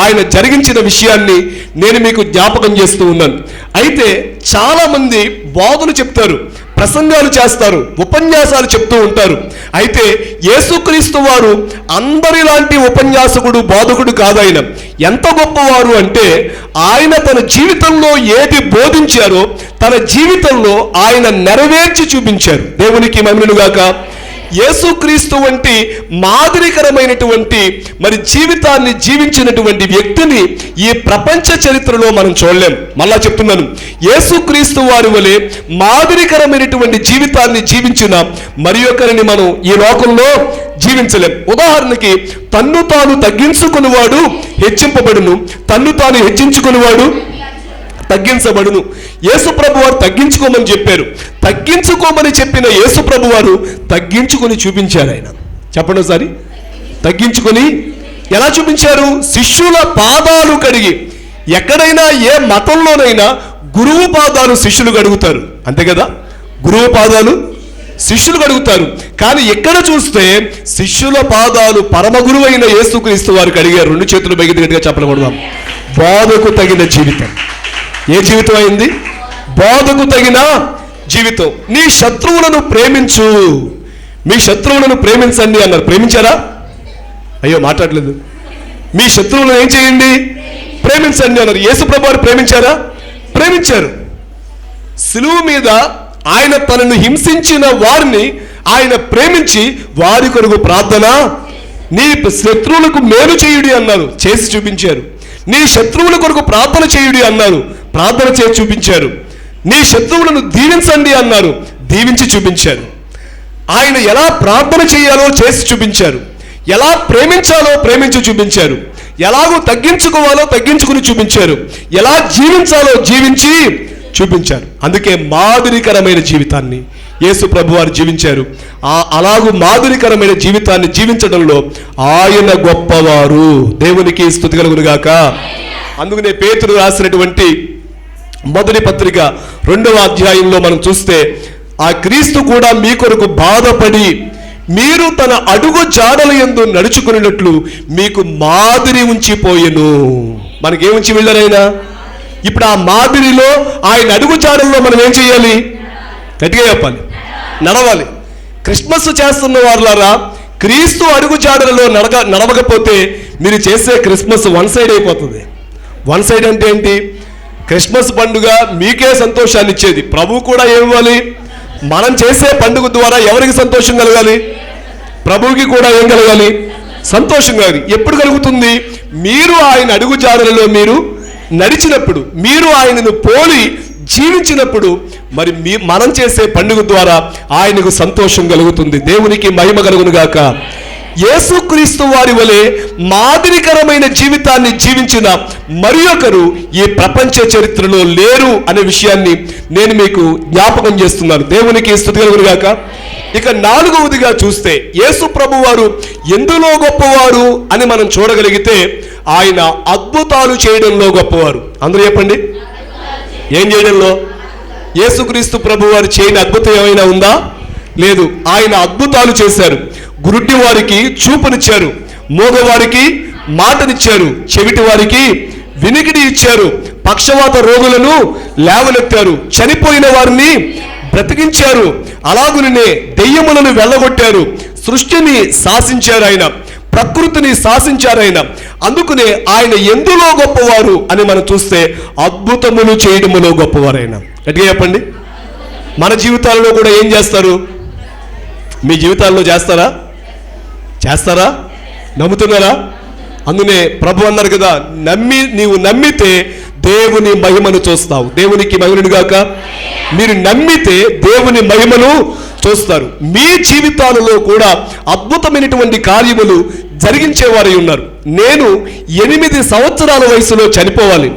ఆయన జరిగించిన విషయాన్ని నేను మీకు జ్ఞాపకం చేస్తూ ఉన్నాను. అయితే చాలా మంది బోధలు చెప్తారు, ప్రసంగాలు చేస్తారు, ఉపన్యాసాలు చెప్తూ ఉంటారు. అయితే యేసుక్రీస్తు వారు అందరిలాంటి ఉపన్యాసకుడు, బోధకుడు కాదు. ఆయన ఎంత గొప్పవారు అంటే ఆయన తన జీవితంలో ఏది బోధించారో తన జీవితంలో ఆయన నెరవేర్చి చూపించారు. దేవునికి మహిమలు గాక. యేసుక్రీస్తు వంటి మాదిరికరమైనటువంటి మరి జీవితాన్ని జీవించినటువంటి వ్యక్తిని ఈ ప్రపంచ చరిత్రలో మనం చూడలేం. మళ్ళా చెప్తున్నాను, యేసుక్రీస్తు వారి వలె మాదిరికరమైనటువంటి జీవితాన్ని జీవించిన మరి ఒకరిని మనం ఈ లోకంలో జీవించలేం. ఉదాహరణకి తన్ను తాను తగ్గించుకునేవాడు హెచ్చింపబడును, తన్ను తాను హెచ్చించుకునేవాడు తగ్గించబడును. యేసుప్రభు వారు తగ్గించుకోమని చెప్పారు. తగ్గించుకోమని చెప్పిన యేసుప్రభు వారు తగ్గించుకొని చూపించారు. ఆయన చెప్పండి ఒకసారి, తగ్గించుకొని ఎలా చూపించారు? శిష్యుల పాదాలు కడిగి. ఎక్కడైనా ఏ మతంలోనైనా గురువు పాదాలు శిష్యులు కడుగుతారు, అంతే కదా? గురువు పాదాలు శిష్యులు కడుగుతారు. కానీ ఎక్కడ చూస్తే శిష్యుల పాదాలు పరమ గురువైన యేసుక్రీస్తు వారు కడిగారు. రెండు చేతులు బయట గట్టిగా చెప్పకూడదాం. బోధకు తగిన జీవితం. ఏ జీవితం అయింది? బోధకు తగిన జీవితం. నీ శత్రువులను ప్రేమించు, మీ శత్రువులను ప్రేమించండి అన్నారు. ప్రేమించారా? అయ్యో మాట్లాడలేదు. మీ శత్రువులను ఏం చేయండి? ప్రేమించండి అన్నారు. యేసుప్రభు వారు ప్రేమించారా? ప్రేమించారు. సిలువ మీద ఆయన తనను హింసించిన వారిని ఆయన ప్రేమించి వారి కొరకు ప్రార్థన, నీ శత్రువులకు మేలు చేయుడి అన్నారు, చేసి చూపించారు. నీ శత్రువుల కొరకు ప్రార్థన చేయుడి అన్నారు, ప్రార్థన చేసి చూపించారు. నీ శత్రువులను దీవించండి అన్నారు, దీవించి చూపించారు. ఆయన ఎలా ప్రార్థన చేయాలో చేసి చూపించారు, ఎలా ప్రేమించాలో ప్రేమించి చూపించారు, ఎలాగో తగ్గించుకోవాలో తగ్గించుకుని చూపించారు, ఎలా జీవించాలో జీవించి చూపించారు. అందుకే మాదిరికరమైన జీవితాన్ని యేసు ప్రభు వారు జీవించారు. అలాగూ మాదిరికరమైన జీవితాన్ని జీవించడంలో ఆయన గొప్పవారు. దేవునికి స్తుతి కలుగును గాక. అందుకనే పేతురు రాసినటువంటి మొదటి పత్రిక 2వ అధ్యాయంలో మనం చూస్తే, ఆ క్రీస్తు కూడా మీ కొరకు బాధపడి మీరు తన అడుగు జాడల యందు నడుచుకున్నట్లు మీకు మాదిరి ఉంచిపోయెను. మనకేముంచి వెళ్ళారైనా? ఇప్పుడు ఆ మాదిరిలో ఆయన అడుగు జాడల్లో మనం ఏం చేయాలి? గట్టిగా చెప్పాలి, నడవాలి. క్రిస్మస్ చేస్తున్న వారులారా, క్రీస్తు అడుగు జాడలలో నడవకపోతే మీరు చేసే క్రిస్మస్ వన్ సైడ్ అయిపోతుంది. వన్ సైడ్ అంటే ఏంటి? క్రిస్మస్ పండుగ మీకే సంతోషాన్ని ఇచ్చేది. ప్రభు కూడా ఏమివ్వాలి? మనం చేసే పండుగ ద్వారా ఎవరికి సంతోషం కలగాలి? ప్రభువుకి కూడా ఏం కలగాలి? సంతోషం కలగాలి. ఎప్పుడు కలుగుతుంది? మీరు ఆయన అడుగు జాడలలో మీరు నడిచినప్పుడు, మీరు ఆయనను పోలి జీవించినప్పుడు మరి మనం చేసే పండుగ ద్వారా ఆయనకు సంతోషం కలుగుతుంది. దేవునికి మహిమ కలుగును గాక. యేసుక్రీస్తు వారి వలె మాదిరికరమైన జీవితాన్ని జీవించిన మరి ఒకరు ఈ ప్రపంచ చరిత్రలో లేరు అనే విషయాన్ని నేను మీకు జ్ఞాపకం చేస్తున్నాను. దేవునికి స్తుతి కలుగును గాక. ఇక 4వదిగా చూస్తే యేసు ప్రభు వారు ఎందులో గొప్పవారు అని మనం చూడగలిగితే ఆయన అద్భుతాలు చేయడంలో గొప్పవారు. అందరూ చెప్పండి, ఏం చేయడంలో? యేసుక్రీస్తు ప్రభు వారు చేయని అద్భుతం ఏమైనా ఉందా? లేదు. ఆయన అద్భుతాలు చేశారు. గురుడి వారికి చూపునిచ్చారు, మూగవారికి మాటనిచ్చారు, చెవిటి వారికి వినికిడి ఇచ్చారు, పక్షవాత రోగులను లేవనెత్తారు, చనిపోయిన వారిని బ్రతికించారు, అలాగునే దెయ్యములను వెళ్ళగొట్టారు, సృష్టిని శాసించారు ఆయన, ప్రకృతిని శాసించారు ఆయన. అందుకనే ఆయన ఎందులో గొప్పవారు అని మనం చూస్తే అద్భుతములు చేయడములో గొప్పవారు ఆయన. గట్టిగా చెప్పండి. మన జీవితాల్లో కూడా ఏం చేస్తారు? మీ జీవితాల్లో చేస్తారా? చేస్తారా? నమ్ముతున్నారా? అందునే ప్రభు అన్నారు కదా, నీవు నమ్మితే దేవుని మహిమను చూస్తావు. దేవునికి మహిమను గాక. మీరు నమ్మితే దేవుని మహిమను చూస్తారు. మీ జీవితాలలో కూడా అద్భుతమైనటువంటి కార్యములు జరిగించేవారు ఉన్నారు. నేను 8 సంవత్సరాల వయసులో చనిపోవాలి.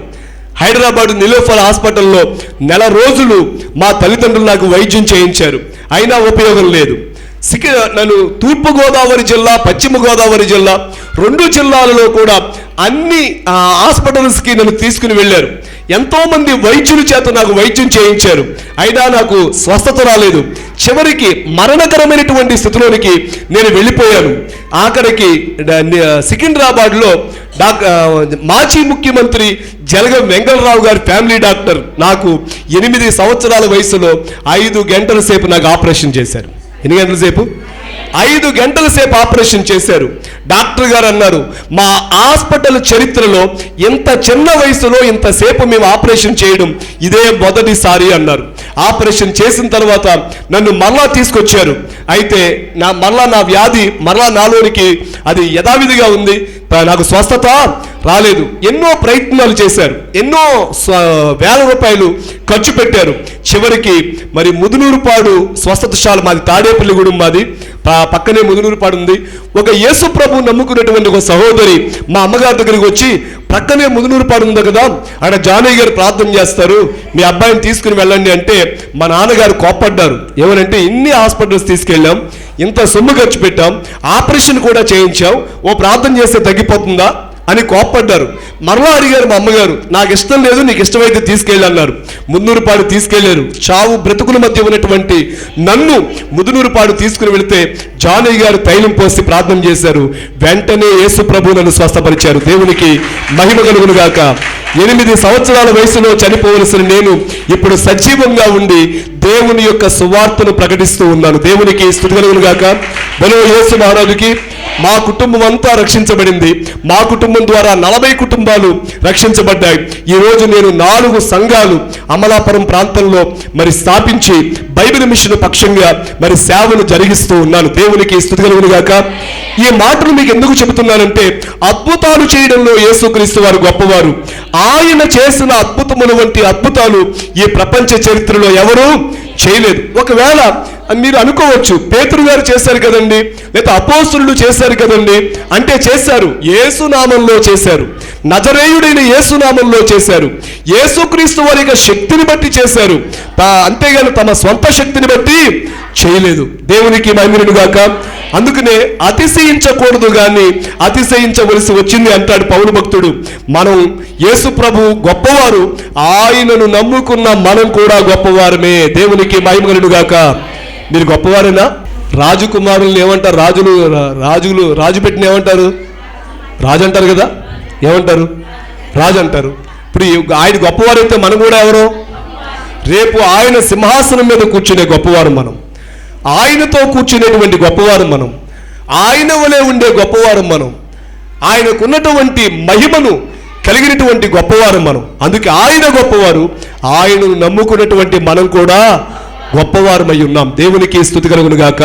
హైదరాబాద్ నిలోఫర్ హాస్పిటల్లో 1 నెల రోజులు మా తల్లిదండ్రులు నాకు వైద్యం చేయించారు. అయినా ఉపయోగం లేదు. నన్ను తూర్పుగోదావరి జిల్లా, పశ్చిమ గోదావరి జిల్లా 2 జిల్లాలలో కూడా అన్ని హాస్పిటల్స్కి నన్ను తీసుకుని వెళ్ళారు. ఎంతోమంది వైద్యుల చేత నాకు వైద్యం చేయించారు. అయినా నాకు స్వస్థత రాలేదు. చివరికి మరణకరమైనటువంటి స్థితిలోనికి నేను వెళ్ళిపోయాను. ఆఖరికి సికింద్రాబాద్లో మాజీ ముఖ్యమంత్రి జలగం వెంకటరావు గారి ఫ్యామిలీ డాక్టర్ నాకు 8 సంవత్సరాల వయసులో 5 గంటల సేపు నాకు ఆపరేషన్ చేశారు. ఎన్ని గంటల సేపు? 5 గంటల సేపు ఆపరేషన్ చేశారు. డాక్టర్ గారు అన్నారు, మా హాస్పిటల్ చరిత్రలో ఇంత చిన్న వయసులో ఇంతసేపు మేము ఆపరేషన్ చేయడం ఇదే మొదటిసారి అన్నారు. ఆపరేషన్ చేసిన తర్వాత నన్ను మరలా తీసుకొచ్చారు. అయితే మరలా నా వ్యాధి మరలా నాలోనికి అది యథావిధిగా ఉంది, నాకు స్వస్థత రాలేదు. ఎన్నో ప్రయత్నాలు చేశారు, ఎన్నో వేల రూపాయలు ఖర్చు పెట్టారు. చివరికి మరి ముదునూరుపాడు స్వస్థతశాల, మాది తాడేపల్లిగూడెం, మాది పక్కనే ముదునూరుపాడు ఉంది. ఒక యేసు ప్రభు నమ్ముకున్నటువంటి ఒక సహోదరి మా అమ్మగారి దగ్గరికి వచ్చి, ప్రక్కనే ముదునూరుపాడు ఉంది కదా, ఆడ జానయ్య గారు ప్రార్థన చేస్తారు, మీ అబ్బాయిని తీసుకుని వెళ్ళండి అంటే మా నాన్నగారు కోప్పడ్డారు. ఏమనంటే, ఇన్ని హాస్పిటల్స్ తీసుకెళ్ళాం, ఇంత సొమ్ము ఖర్చు పెట్టాం, ఆపరేషన్ కూడా చేయించాం, ఓ ప్రార్థన చేస్తే తగ్గిపోతుందా అని కోప్పడ్డారు. మరలా అడిగారు మా అమ్మగారు, నాకు ఇష్టం లేదు, నీకు ఇష్టమైతే తీసుకెళ్ళన్నారు. ముదునూరుపాడు తీసుకెళ్లారు. చావు బ్రతుకుల మధ్య ఉన్నటువంటి నన్ను ముదునూరుపాడు తీసుకుని వెళితే జానయ్య గారు తైలం పోసి ప్రార్థన చేశారు. వెంటనే యేసు ప్రభు నన్ను స్వస్థపరిచారు. దేవునికి మహిమ కలుగును గాక. 8 సంవత్సరాల వయసులో చనిపోవలసిన నేను ఇప్పుడు సజీవంగా ఉండి దేవుని యొక్క సువార్తను ప్రకటిస్తూ ఉన్నాను. దేవునికి స్తుతి కలుగును గాక. బలో యేసు మహారాజుకి. మా కుటుంబం అంతా రక్షించబడింది. మా కుటుంబం ద్వారా 40 కుటుంబాలు రక్షించబడ్డాయి. ఈరోజు నేను 4 సంఘాలు అమలాపురం ప్రాంతంలో మరి స్థాపించి బైబిల్ మిషన్ పక్షంగా మరి సేవలు జరిగిస్తూ ఉన్నాను. దేవునికి స్తుతి కలుగును గాక. ఈ మాటలు మీకు ఎందుకు చెబుతున్నానంటే, అద్భుతాలు చేయడంలో యేసుక్రీస్తు వారు గొప్పవారు. ఆయన చేసిన అద్భుతముల వంటి అద్భుతాలు ఈ ప్రపంచ చరిత్రలో ఎవరూ చేయలేదు. ఒకవేళ మీరు అనుకోవచ్చు, పేతురు గారు చేశారు కదండి, లేదా అపోస్తలులు చేశారు కదండి అంటే, చేశారు, యేసునామంలో చేశారు, నజరేయుడైన యేసునామంలో చేశారు, యేసుక్రీస్తు వారి యొక్క శక్తిని బట్టి చేశారు, అంతేగాని తమ స్వంత శక్తిని బట్టి చేయలేదు. దేవునికి మహిమను గాక. అందుకనే అతిశయించకూడదు కానీ అతిశయించవలసి వచ్చింది అంటాడు పౌలు భక్తుడు. మనం యేసు ప్రభు గొప్పవారు, ఆయనను నమ్ముకున్న మనం కూడా గొప్పవారమే. దేవునికి మహిమను గాక. మీరు గొప్పవారేనా? రాజకుమారులను ఏమంటారు? రాజు పెట్టిన ఏమంటారు? రాజు అంటారు కదా, ఏమంటారు? రాజు అంటారు. ఇప్పుడు ఆయన గొప్పవారైతే మనం కూడా ఎవరు? రేపు ఆయన సింహాసనం మీద కూర్చునే గొప్పవారు మనం, ఆయనతో కూర్చునేటువంటి గొప్పవారు మనం, ఆయన వలె ఉండే గొప్పవారు మనం, ఆయనకున్నటువంటి మహిమను కలిగినటువంటి గొప్పవారు మనం. అందుకే ఆయన గొప్పవారు, ఆయనను నమ్ముకున్నటువంటి మనం కూడా గొప్పవారమై ఉన్నాం. దేవునికి స్తుతి కలుగును గాక.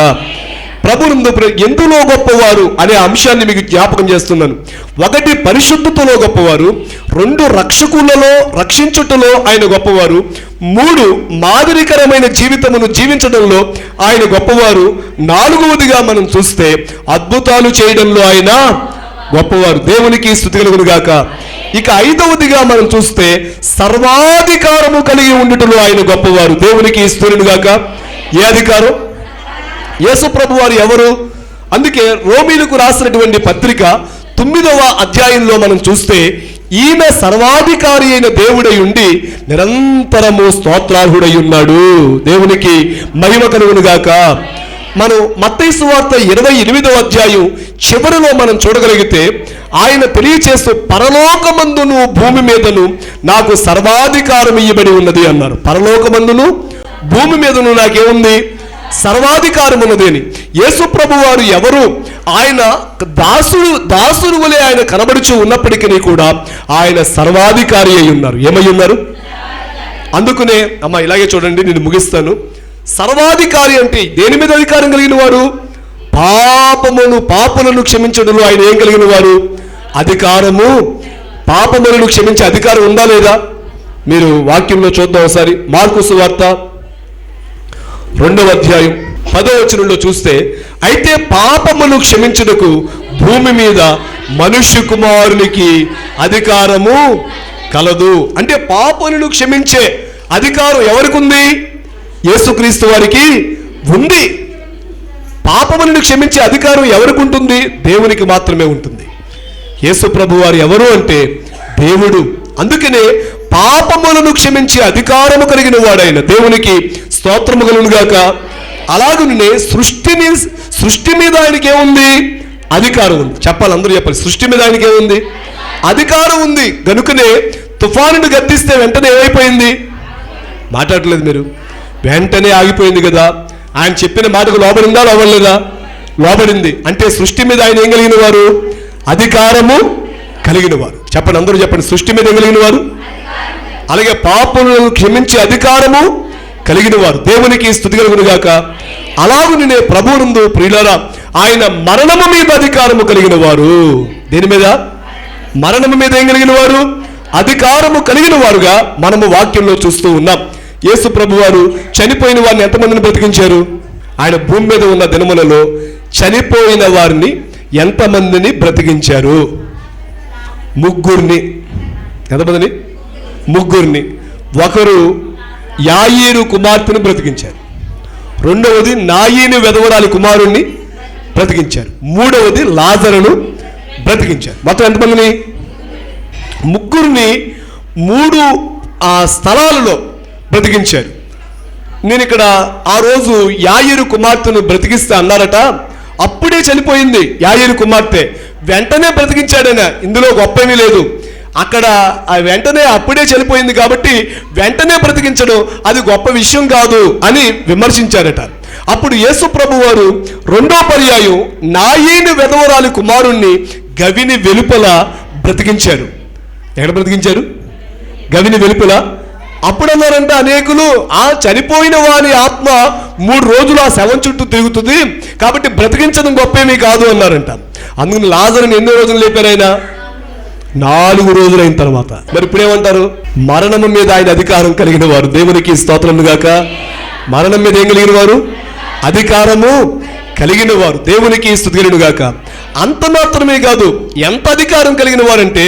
ప్రభునందు ఎందులో గొప్పవారు అనే అంశాన్ని మీకు జ్ఞాపకం చేస్తున్నాను. 1 పరిశుద్ధతలో గొప్పవారు, 2 రక్షకులలో రక్షించుటలో ఆయన గొప్పవారు, 3 మాదిరికరమైన జీవితమును జీవించడంలో ఆయన గొప్పవారు, 4వదిగా మనం చూస్తే అద్భుతాలు చేయడంలో ఆయన గొప్పవారు. దేవునికి స్తుతి కలుగును గాక. ఇక 5వదిగా మనం చూస్తే సర్వాధికారము కలిగి ఉండుటలో ఆయన గొప్పవారు. దేవునికి స్తుతి గాక. ఏ అధికారం? యేసు ప్రభు వారు ఎవరు? అందుకే రోమీలకు రాసినటువంటి పత్రిక 9వ అధ్యాయంలో మనం చూస్తే, ఈయన సర్వాధికారి అయిన దేవుడై ఉండి నిరంతరము స్తోత్రార్హుడై ఉన్నాడు. దేవునికి మహిమ కలుగును గాక. మనం మత్తయి సువార్త 28వ అధ్యాయం చివరిలో మనం చూడగలిగితే ఆయన తెలియచేస్తూ, పరలోకమందును భూమి మీదను నాకు సర్వాధికారం ఇయ్యబడి ఉన్నది అన్నారు. పరలోకమందును భూమి మీదను నాకేముంది? సర్వాధికారం ఉన్నది అని. యేసు ప్రభు వారు ఎవరు? ఆయన దాసుడు వలె ఆయన కనబడుచు ఉన్నప్పటికీ కూడా ఆయన సర్వాధికారి అయి ఉన్నారు. ఏమై ఉన్నారు? అందుకనే అమ్మ ఇలాగే చూడండి, నేను ముగిస్తాను. సర్వాధికారి అంటే దేని మీద అధికారం కలిగిన వారు? పాపములను క్షమించడంలో ఆయన ఏం కలిగిన వారు? అధికారము. పాపములను క్షమించే అధికారం ఉందా లేదా? మీరు వాక్యంలో చూద్దాం ఒకసారి. మార్కు సువార్త 2వ అధ్యాయం 10వ వచనంలో చూస్తే, అయితే పాపమును క్షమించుటకు భూమి మీద మనుష్య కుమారునికి అధికారము కలదు. అంటే పాపములను క్షమించే అధికారం ఎవరికి ఉంది? యేసుక్రీస్తు వారికి ఉంది. పాపములను క్షమించే అధికారం ఎవరికి ఉంటుంది? దేవునికి మాత్రమే ఉంటుంది. యేసు ప్రభు వారు ఎవరు అంటే దేవుడు. అందుకనే పాపములను క్షమించే అధికారము కలిగిన వాడైన దేవునికి స్తోత్రము కలుగును గాక. అలాగనే సృష్టి మీద ఆయనకి ఏముంది? అధికారం ఉంది. చెప్పాలి, అందరూ చెప్పాలి. సృష్టి మీద ఆయనకి ఏముంది? అధికారం ఉంది. గనుకనే తుఫానును గద్దిస్తే వెంటనే ఏమైపోయింది? మాట్లాడలేదు మీరు. వెంటనే ఆగిపోయింది కదా. ఆయన చెప్పిన మాటకు లోబడిందా లోబడలేదా? లోబడింది. అంటే సృష్టి మీద ఆయన ఏం కలిగిన వారు? అధికారము కలిగిన వారు. చెప్పండి, అందరూ చెప్పండి. సృష్టి మీద ఏం కలిగిన వారు? అలాగే పాపులను క్షమించే అధికారము కలిగిన వారు. దేవునికి స్తుతి కలుగును గాక. అలాగునే ప్రభువునందు ప్రియులారా, ఆయన మరణము మీద అధికారము కలిగిన వారు. దేని మీద? మరణము మీద ఏం కలిగిన వారు? అధికారము కలిగిన వారుగా మనము వాక్యంలో చూస్తూ ఉన్నాం. యేసు ప్రభు వారు చనిపోయిన వారిని ఎంతమందిని బ్రతికించారు? ఆయన భూమి మీద ఉన్న దినములలో చనిపోయిన వారిని ఎంతమందిని బ్రతికించారు? ముగ్గురిని. ఎంతమందిని? ముగ్గురిని. ఒకరు యాయీరు కుమార్తెను బ్రతికించారు. రెండవది నాయీని వెధవరాలి కుమారుణ్ణి బ్రతికించారు. మూడవది లాజరును బ్రతికించారు. మొత్తం ఎంతమందిని? ముగ్గురిని 3 స్థలాలలో బ్రతికించారు. నేను ఇక్కడ ఆ రోజు యాయీరు కుమార్తెను బ్రతికిస్తే అన్నారట, అప్పుడే చనిపోయింది యాయీరు కుమార్తె, వెంటనే బ్రతికించాడైనా, ఇందులో గొప్పమీ లేదు. అక్కడ వెంటనే అప్పుడే చనిపోయింది కాబట్టి వెంటనే బ్రతికించడం అది గొప్ప విషయం కాదు అని విమర్శించారట. అప్పుడు యేసు ప్రభు వారు రెండో పర్యాయం నాయీని వెధవరాలి కుమారుణ్ణి గవిని వెలుపల బ్రతికించారు. ఎక్కడ బ్రతికించారు? గవిని వెలుపల. అప్పుడు అన్నారంటే అనేకులు, ఆ చనిపోయిన వారి ఆత్మ 3 రోజులు ఆ శవం చుట్టూ తిరుగుతుంది కాబట్టి బ్రతికించడం గొప్పేమీ కాదు అన్నారంట. అందుకని లాజరుని ఎన్ని రోజులు లేపారు? ఆయన 4 రోజులైన తర్వాత. మరి ఇప్పుడేమంటారు? మరణము మీద ఆయన అధికారం కలిగిన వారు. దేవునికి స్తోత్రం గాక. మరణం మీద ఏం కలిగిన వారు? అధికారము కలిగిన వారు. దేవునికి స్తుతి కలుగును గాక. అంత మాత్రమే కాదు, ఎంత అధికారం కలిగిన వారంటే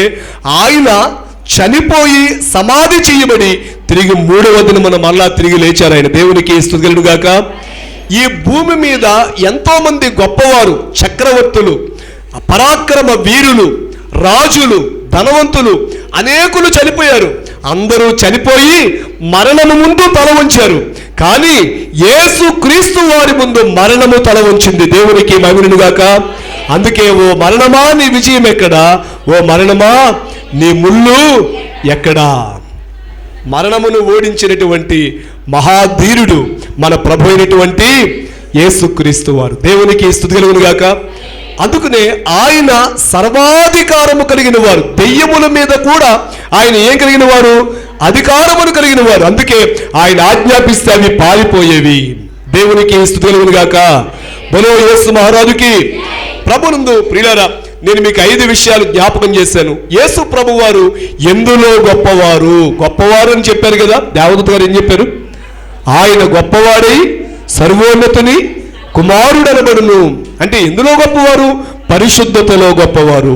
ఆయన చనిపోయి సమాధి చేయబడి తిరిగి 3వ దినమున మరలా తిరిగి లేచారు ఆయన. దేవునికి స్తుతి కలుగును గాక. ఈ భూమి మీద ఎంతో మంది గొప్పవారు, చక్రవర్తులు, పరాక్రమ వీరులు, రాజులు, ధనవంతులు అనేకులు చనిపోయారు. అందరూ చనిపోయి మరణము ముందు తల వంచారు. కానీ యేసు క్రీస్తు వారి ముందు మరణము తల వంచింది. దేవునికి మహిమను గాక. అందుకే ఓ మరణమా నీ విజయం ఎక్కడా? ఓ మరణమా నీ ముళ్ళు ఎక్కడా? మరణమును ఓడించినటువంటి మహాధీరుడు మన ప్రభు అయినటువంటి యేసుక్రీస్తు వారు. దేవునికి స్తుతి కలుగును గాక. అందుకనే ఆయన సర్వాధికారము కలిగిన వారు. దెయ్యముల మీద కూడా ఆయన ఏం కలిగిన వారు? అధికారమును కలిగిన వారు. అందుకే ఆయన ఆజ్ఞాపిస్తే అవి పారిపోయేవి. దేవునికి స్తుతి కలుగును గాక. బలో యేసు మహారాజుకి. ప్రభునందు ప్రియులారా, నేను మీకు 5 విషయాలు జ్ఞాపకం చేశాను. యేసు ప్రభు వారు ఎందులో గొప్పవారు? గొప్పవారు అని చెప్పారు కదా. దేవదూత గారు ఏం చెప్పారు? ఆయన గొప్పవాడై సర్వోన్నతుని కుమారుడనబడును. అంటే ఎందులో గొప్పవారు? పరిశుద్ధతలో గొప్పవారు,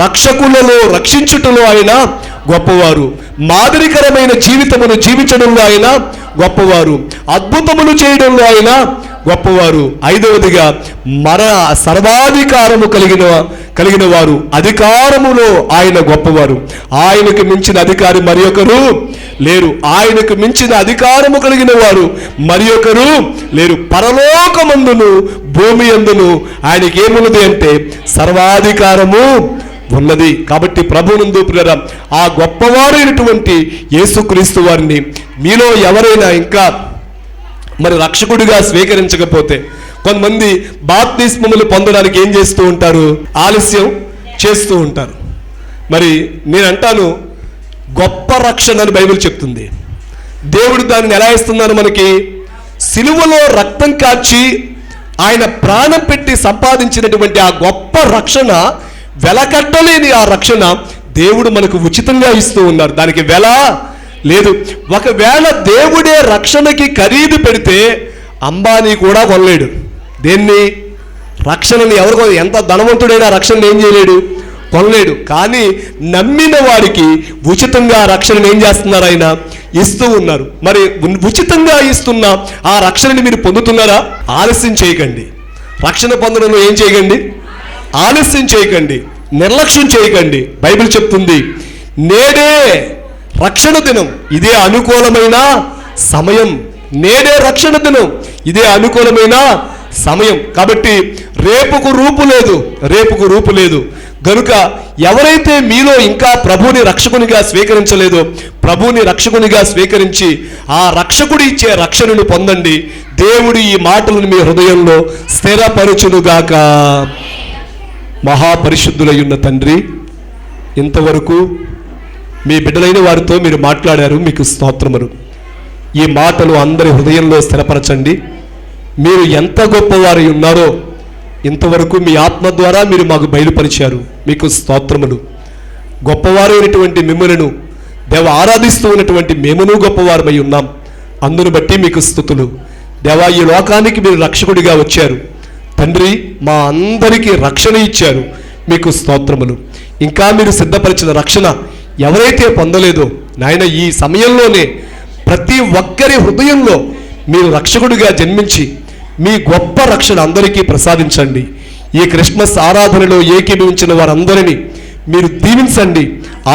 రక్షకులలో రక్షించుటలో ఆయన గొప్పవారు, మాదిరికరమైన జీవితమును జీవించడంలో ఆయన గొప్పవారు, అద్భుతములు చేయడంలో ఆయన గొప్పవారు. 5వదిగా సర్వాధికారము కలిగిన వారు. అధికారములో ఆయన గొప్పవారు. ఆయనకు మించిన అధికారి మరి ఒకరు లేరు. ఆయనకు మించిన అధికారము కలిగిన వారు మరి ఒకరు లేరు. పరలోకమందును భూమి యందును ఆయనకి ఏమున్నది అంటే సర్వాధికారము ఉన్నది. కాబట్టి ప్రభువునందు ప్రియరా, ఆ గొప్పవారైనటువంటి యేసుక్రీస్తు వారిని మీలో ఎవరైనా ఇంకా మరి రక్షకుడిగా స్వీకరించకపోతే, కొంతమంది బాప్తిస్మములు పొందడానికి ఏం చేస్తూ ఉంటారు? ఆలస్యం చేస్తూ ఉంటారు. మరి నేను అంటాను, గొప్ప రక్షణ అని బైబిల్ చెప్తుంది. దేవుడు దానిని ఎలా ఇస్తున్నాను మనకి? సిలువలో రక్తం కార్చి ఆయన ప్రాణం పెట్టి సంపాదించినటువంటి ఆ గొప్ప రక్షణ, వెలకట్టలేని ఆ రక్షణ దేవుడు మనకు ఉచితంగా ఇస్తూ ఉన్నారు. దానికి వెల లేదు. ఒకవేళ దేవుడే రక్షణకి ఖరీదు పెడితే అంబానీ కూడా కొనలేడు. దేన్ని? రక్షణని. ఎవరు ఎంత ధనవంతుడైనా రక్షణను ఏం చేయలేడు? కొనలేడు. కానీ నమ్మిన వారికి ఉచితంగా రక్షణను ఏం చేస్తున్నారు? ఆయన ఇస్తూ ఉన్నారు. మరి ఉచితంగా ఇస్తున్న ఆ రక్షణని మీరు పొందుతున్నారా? ఆలస్యం చేయకండి. రక్షణ పొందడంలో ఏం చేయకండి? ఆలస్యం చేయకండి, నిర్లక్ష్యం చేయకండి. బైబిల్ చెప్తుంది, నేడే రక్షణ దినం, ఇదే అనుకూలమైన సమయం. నేడే రక్షణ దినం, ఇదే అనుకూలమైన సమయం. కాబట్టి రేపుకు రూపు లేదు గనుక ఎవరైతే మీలో ఇంకా ప్రభువుని రక్షకునిగా స్వీకరించలేదో ప్రభువుని రక్షకునిగా స్వీకరించి ఆ రక్షకుడు ఇచ్చే రక్షణను పొందండి. దేవుడు ఈ మాటలను మీ హృదయంలో స్థిరపరచునుగాక. మహాపరిశుద్ధులై ఉన్న తండ్రి, ఇంతవరకు మీ బిడ్డలైన వారితో మీరు మాట్లాడారు, మీకు స్తోత్రములు. ఈ మాటలు అందరి హృదయంలో స్థిరపరచండి. మీరు ఎంత గొప్పవారై ఉన్నారో ఇంతవరకు మీ ఆత్మ ద్వారా మీరు మాకు బయలుపరిచారు, మీకు స్తోత్రములు. గొప్పవారైనటువంటి మిమ్మలను దేవ ఆరాధిస్తూ ఉన్నటువంటి మేమును గొప్పవారమై ఉన్నాం, అందును బట్టి మీకు స్తుతులు. దేవా, ఈ లోకానికి మీరు రక్షకుడిగా వచ్చారు తండ్రి, మా అందరికీ రక్షణ ఇచ్చారు, మీకు స్తోత్రములు. ఇంకా మీరు సిద్ధపరిచిన రక్షణ ఎవరైతే పొందలేదో నాయన, ఈ సమయంలోనే ప్రతి ఒక్కరి హృదయంలో మీరు రక్షకుడిగా జన్మించి మీ గొప్ప రక్షణ అందరికీ ప్రసాదించండి. ఈ క్రిస్మస్ ఆరాధనలో ఏకీభవించిన వారందరినీ మీరు దీవించండి,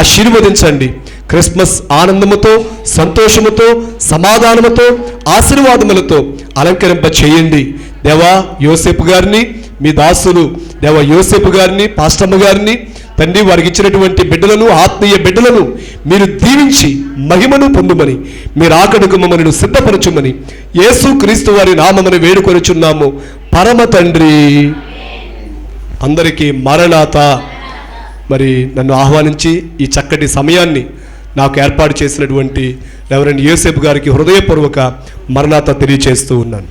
ఆశీర్వదించండి. క్రిస్మస్ ఆనందముతో, సంతోషముతో, సమాధానముతో, ఆశీర్వాదములతో అలంకరింప చేయండి. దేవా, యోసేపు గారిని, మీ దాసులు దేవా యోసేపు గారిని, పాస్టమ్మ గారిని తండ్రి, వారికి ఇచ్చినటువంటి బిడ్డలను, ఆత్మీయ బిడ్డలను మీరు దీవించి మహిమను పొందుమని, మీరు ఆకడుకు మమ్మల్ని సిద్ధపరచుమని యేసు క్రీస్తు వారి నామమును వేడుకొనుచున్నాము పరమ తండ్రి. అందరికీ మరణాత. మరి నన్ను ఆహ్వానించి ఈ చక్కటి సమయాన్ని నాకు ఏర్పాటు చేసినటువంటి రెవరెండ్ యోసేపు గారికి హృదయపూర్వక మరణాత తెలియచేస్తూ ఉన్నాను.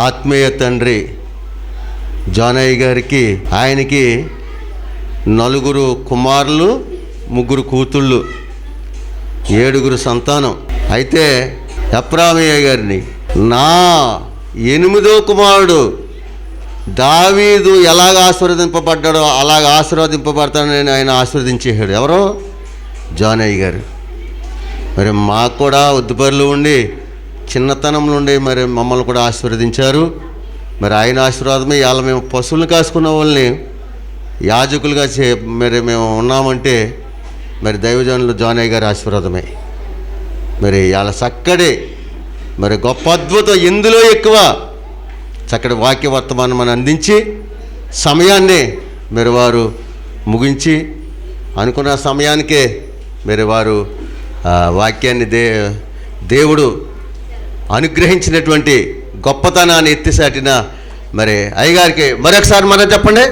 ఆత్మీయ తండ్రి జానయ్య గారికి, ఆయనకి 4 కుమారులు, 3 కూతుళ్ళు, 7 సంతానం. అయితే ఎఫ్రామయ్య గారిని నా 8వ కుమారుడు దావీదు ఎలాగ ఆశీర్వదింపబడ్డాడో అలాగ ఆశీర్వదింపబడతానని ఆయన ఆశీర్వదించేశాడు. ఎవరో జానయ్య గారు. మరి మాకు కూడా ఉద్దుపరులు ఉండి చిన్నతనం నుండి మరి మమ్మల్ని కూడా ఆశీర్వదించారు. మరి ఆయన ఆశీర్వాదమే ఇవాళ మేము పశువులను కాసుకున్న వాళ్ళని యాజకులుగా మరి మేము ఉన్నామంటే మరి దైవజనులు జానయ్య గారి ఆశీర్వాదమే. మరి ఇవాళ చక్కటి మరి గొప్ప అద్భుతం, ఇందులో ఎక్కువ చక్కటి వాక్య వర్తమానం మనం అందించి సమయాన్ని మరి వారు ముగించి అనుకున్న సమయానికే మరి వారు వాక్యాన్ని దేవుడు అనుగ్రహించినటువంటి గొప్పతనాన్ని ఎత్తిసాటిన మరి అయ్యగారికి మరొకసారి మనం చెప్పండి.